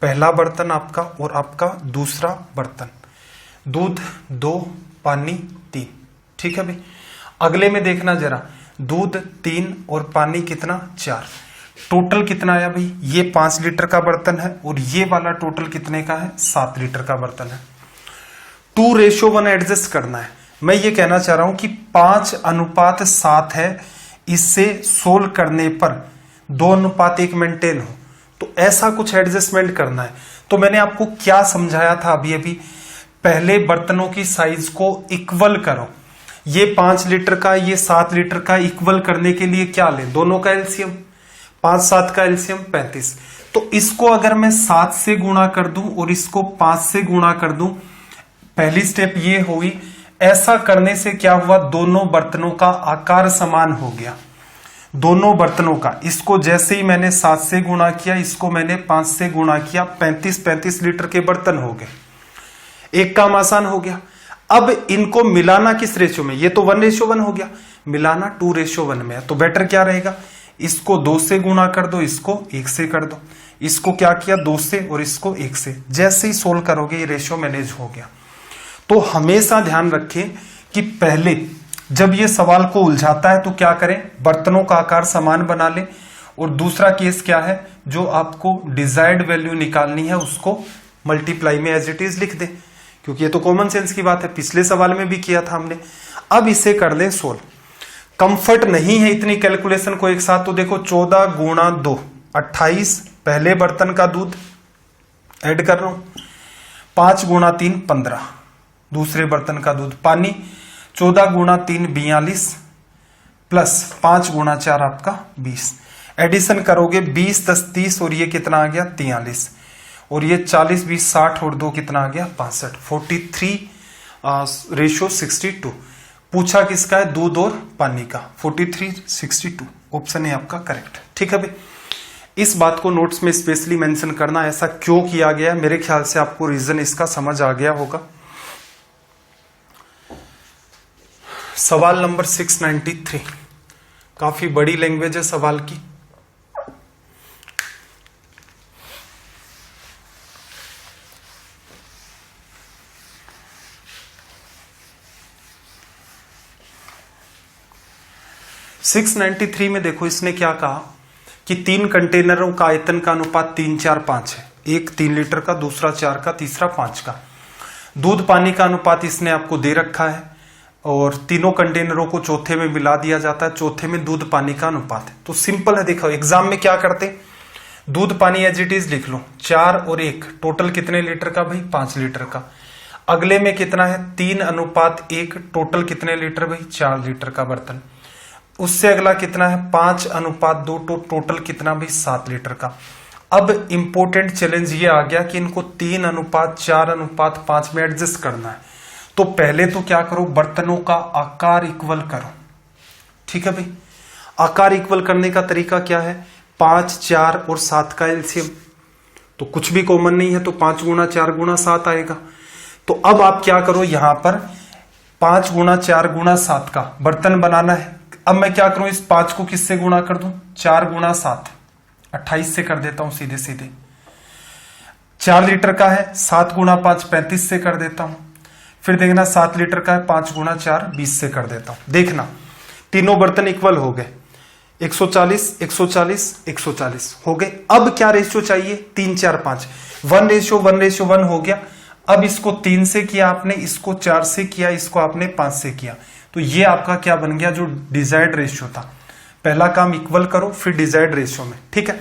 पहला बर्तन आपका और आपका दूसरा बर्तन, दूध 2 पानी 3, ठीक है भाई। अगले में देखना जरा, दूध 3 और पानी कितना 4, टोटल कितना आया भाई, ये 5 लीटर का बर्तन है और ये वाला टोटल कितने का है 7 लीटर का बर्तन है। 2:1 एडजस्ट करना है। मैं ये कहना चाह रहा हूं कि 5:7 है, इससे सोल्व करने पर 2:1 मेंटेन हो, तो ऐसा कुछ एडजस्टमेंट करना है। तो मैंने आपको क्या समझाया था अभी अभी, पहले बर्तनों की साइज को इक्वल करो। ये 5 लीटर का, ये 7 लीटर का, इक्वल करने के लिए क्या लें, दोनों का एलसीएम, 5 7 का एलसीएम 35। तो इसको अगर मैं 7 से गुणा कर दूं और इसको 5 से गुणा कर दूं, पहली स्टेप ये हुई। ऐसा करने से क्या हुआ, दोनों बर्तनों का आकार समान हो गया, दोनों बर्तनों का। इसको जैसे ही मैंने 7 से गुणा किया, इसको मैंने 5 से गुणा किया, 35 लीटर के बर्तन हो गए। एक काम आसान हो गया। अब इनको मिलाना किस रेशियो में, ये तो 1:1 हो गया, मिलाना 2:1 में है। तो बेटर क्या रहेगा, इसको 2 से गुणा कर दो, इसको 1 से कर दो। इसको क्या किया 2 से और इसको 1 से, जैसे ही सोल्व करोगे ये रेशियो मैनेज हो गया। तो हमेशा ध्यान रखें कि पहले जब ये सवाल को उलझाता है तो क्या करें, बर्तनों का आकार समान बना लें। और दूसरा केस क्या है, जो आपको डिजायर्ड वैल्यू निकालनी है उसको मल्टीप्लाई में एज इट इज लिख दे, क्योंकि ये तो कॉमन सेंस की बात है, पिछले सवाल में भी किया था हमने। अब इसे कर दें सोल्व। कंफर्ट नहीं है इतनी कैलकुलेशन को एक साथ, तो देखो 14 गुणा 2 28, पहले बर्तन का दूध ऐड कर रहा हूं, 5 गुणा 3 15, दूसरे बर्तन का दूध, पानी 14 गुणा 3 42 प्लस 5 गुणा 4 आपका 20, एडिशन करोगे 20 10 30 और ये कितना आ गया 43, और ये 40 20 60 और 2 कितना आ गया 65, 43:62। पूछा किसका है, दूध और पानी का, 43:62 ऑप्शन है आपका करेक्ट। ठीक है भाई, इस बात को नोट्स में स्पेशली मेंशन करना, ऐसा क्यों किया गया, मेरे ख्याल से आपको रीजन इसका समझ आ गया होगा। सवाल नंबर 693, काफी बड़ी लैंग्वेज है सवाल की। सिक्स 93 में देखो इसने क्या कहा कि 3 कंटेनरों का आयतन का अनुपात 3 4 5 है, एक 3 लीटर का, दूसरा 4 का, तीसरा 5 का। दूध पानी का अनुपात इसने आपको दे रखा है और तीनों कंटेनरों को चौथे में मिला दिया जाता है, चौथे में दूध पानी का अनुपात है। तो सिंपल है, देखो एग्जाम में क्या करते, दूध पानी एज इट इज लिख लो, 4 और 1 टोटल कितने लीटर का भाई 5 लीटर का। अगले में कितना है 3:1 टोटल कितने लीटर भाई 4 लीटर का बर्तन। उससे अगला कितना है 5:2 तो टोटल कितना भाई 7 लीटर का। अब इंपॉर्टेंट चैलेंज ये आ गया कि इनको 3:4:5 में एडजस्ट करना है। तो पहले तो क्या करो, बर्तनों का आकार इक्वल करो। ठीक है भाई, आकार इक्वल करने का तरीका क्या है, 5 4 और 7 का एलसीएम, तो कुछ भी कॉमन नहीं है तो 5 गुणा 4 गुणा 7 आएगा। तो अब आप क्या करो, यहां पर 5 गुणा 4 गुणा 7 का बर्तन बनाना है। अब मैं क्या करूं, इस 5 को किससे गुणा कर दूं, 4 गुणा 7 28 से कर देता हूं सीधे सीधे। 4 लीटर का है, 7 गुणा 5 35 से कर देता हूं। फिर देखना 7 लीटर का है, 5 गुणा 4 20 से कर देता हूं। देखना तीनों बर्तन इक्वल हो गए, 140 140 140 हो गए। अब क्या रेशियो चाहिए, 3 4 5, 1:1:1 हो गया। अब इसको 3 से किया आपने, इसको 4 से किया, इसको आपने 5 से किया, तो ये आपका क्या बन गया, जो डिजायर्ड रेशियो था। पहला काम इक्वल करो फिर डिजायर्ड रेशियो में। ठीक है,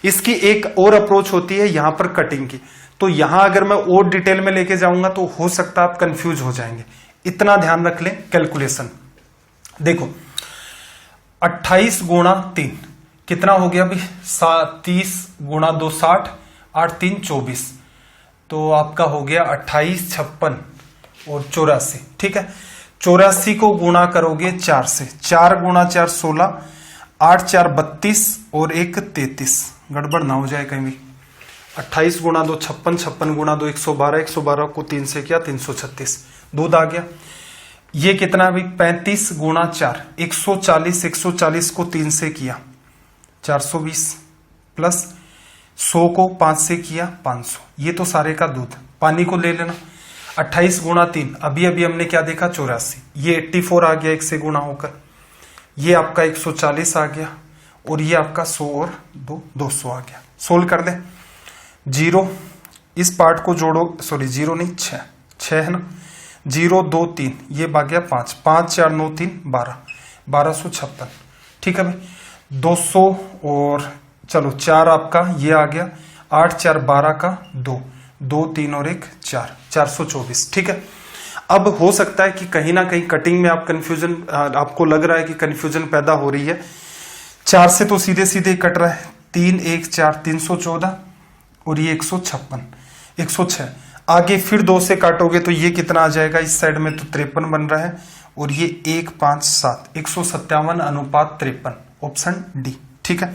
इसकी एक और अप्रोच होती है यहां पर कटिंग की, तो यहां अगर मैं और डिटेल में लेके जाऊंगा तो हो सकता है आप कंफ्यूज हो जाएंगे, इतना ध्यान रख लें। कैलकुलेशन देखो, 28 गुणा 3 कितना हो गया भाई 30 गुणा 2 60, 8 3 24, तो आपका हो गया 28 56 और 84। ठीक है, 84 को गुणा करोगे 4 से, 4 गुणा 4 16, 8 4 32 और 1 33, गड़बड़ ना हो जाए कहीं भी। 28 गुणा 2 56, 56 गुणा 2 112, 112 को 3 से किया 336, दूध आ गया। ये कितना भी 35 गुणा 4 140, 140 को 3 से किया 420 प्लस 100 को 5 से किया 500, ये तो सारे का दूध। पानी को ले लेना, 28 गुणा 3 अभी अभी हमने क्या देखा 84, ये 84 आ गया 1 से गुणा होकर, ये आपका 140 आ गया और ये आपका 100 और 200 आ गया। सोल्व कर दे, 0 इस पार्ट को जोड़ो, सॉरी 0 नहीं 6 है ना, 0 2 3 ये आ गया 5, 5 4 9 3 12, 1256। ठीक है भाई, 200 और चलो 4 आपका ये आ गया, 8 4 12 का 2 2 3 और 1 4, 424। ठीक है, अब हो सकता है कि कहीं ना कहीं कटिंग में आप कंफ्यूजन, आपको लग रहा है कि कंफ्यूजन पैदा हो रही है। 4 से तो सीधे सीधे कट रहा है, 3 1 4 314 और ये 156 106। आगे फिर 2 से काटोगे तो ये कितना आ जाएगा, इस साइड में तो 53 बन रहा है और ये 1 5 7 157:53, ऑप्शन डी। ठीक है,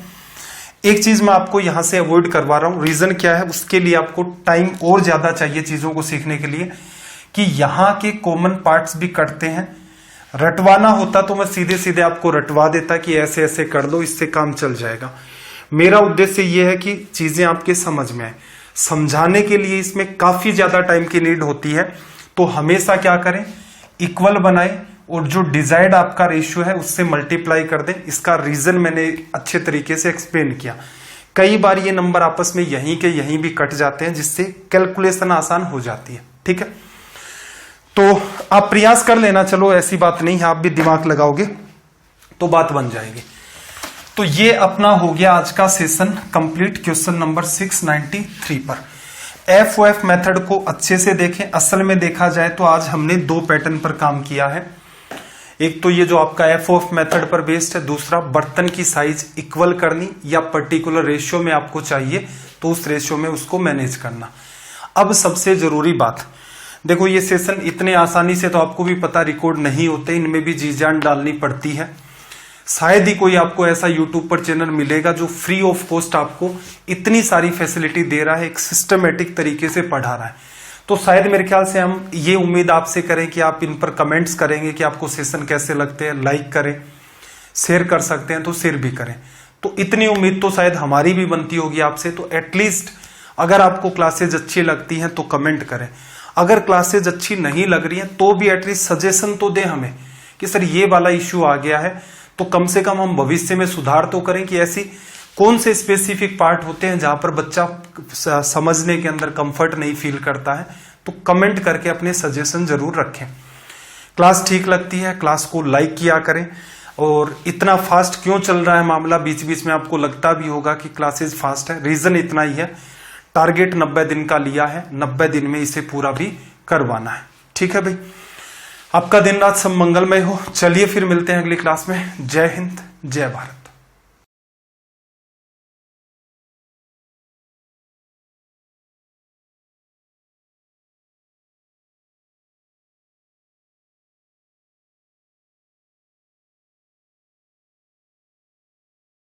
एक चीज मैं आपको यहां से अवॉइड करवा रहा हूं, रीजन क्या है, उसके लिए आपको टाइम और ज्यादा चाहिए चीजों को सीखने के लिए, कि यहां के कॉमन पार्ट्स भी कटते हैं। रटवाना होता तो मैं सीधे सीधे आपको रटवा देता कि ऐसे ऐसे कर दो, इससे काम चल जाएगा। मेरा उद्देश्य यह है कि चीजें आपके समझ में आए, समझाने के लिए इसमें काफी ज्यादा टाइम की नीड होती है। तो हमेशा क्या करें, इक्वल बनाए और जो डिजायर्ड आपका रेशियो है उससे मल्टीप्लाई कर दें। इसका रीजन मैंने अच्छे तरीके से एक्सप्लेन किया। कई बार ये नंबर आपस में यहीं के यहीं भी कट जाते हैं, जिससे कैलकुलेशन आसान हो जाती है। ठीक है, तो आप प्रयास कर लेना, चलो ऐसी बात नहीं है, आप भी दिमाग लगाओगे तो बात बन जाएगी। तो ये अपना हो गया आज का सेशन कंप्लीट क्वेश्चन नंबर 693 पर। FOF मेथड को अच्छे से देखें। असल में देखा जाए तो आज हमने 2 पैटर्न पर काम किया है। एक तो ये जो आपका FOF मेथड पर बेस्ड है, दूसरा बर्तन की साइज इक्वल करनी या पर्टिकुलर रेशियो में आपको चाहिए तो उस रेशियो में उसको मैनेज करना। अब सबसे जरूरी बात देखो, ये सेशन इतने आसानी से तो आपको भी पता रिकॉर्ड नहीं होते, इनमें भी जी जान डालनी पड़ती है। शायद ही कोई आपको ऐसा यूट्यूब पर चैनल मिलेगा जो फ्री ऑफ कॉस्ट आपको इतनी सारी फैसिलिटी दे रहा है, एक सिस्टमेटिक तरीके से पढ़ा रहा है। तो शायद मेरे ख्याल से हम ये उम्मीद आपसे करें कि आप इन पर कमेंट्स करेंगे कि आपको सेशन कैसे लगते हैं, लाइक करें, शेयर कर सकते हैं तो शेयर भी करें। तो इतनी उम्मीद तो शायद हमारी भी बनती होगी आपसे। तो एटलीस्ट अगर आपको क्लासेज अच्छी लगती हैं तो कमेंट करें, अगर क्लासेज अच्छी नहीं लग रही हैं तो भी एटलीस्ट सजेशन तो दें हमें कि सर ये वाला इश्यू आ गया है, तो कम से कम हम भविष्य में सुधार तो करें कि ऐसी कौन से स्पेसिफिक पार्ट होते हैं जहां पर बच्चा समझने के अंदर कंफर्ट नहीं फील करता है। तो कमेंट करके अपने सजेशन जरूर रखें। क्लास ठीक लगती है, क्लास को लाइक किया करें। और इतना फास्ट क्यों चल रहा है मामला, बीच बीच में आपको लगता भी होगा कि क्लासेज फास्ट है, रीजन इतना ही है, टारगेट 90 दिन का लिया है, 90 दिन में इसे पूरा भी करवाना है। ठीक है भाई, आपका दिन रात सब मंगलमय हो। चलिए फिर मिलते हैं अगली क्लास में। जय हिंद, जय भारत।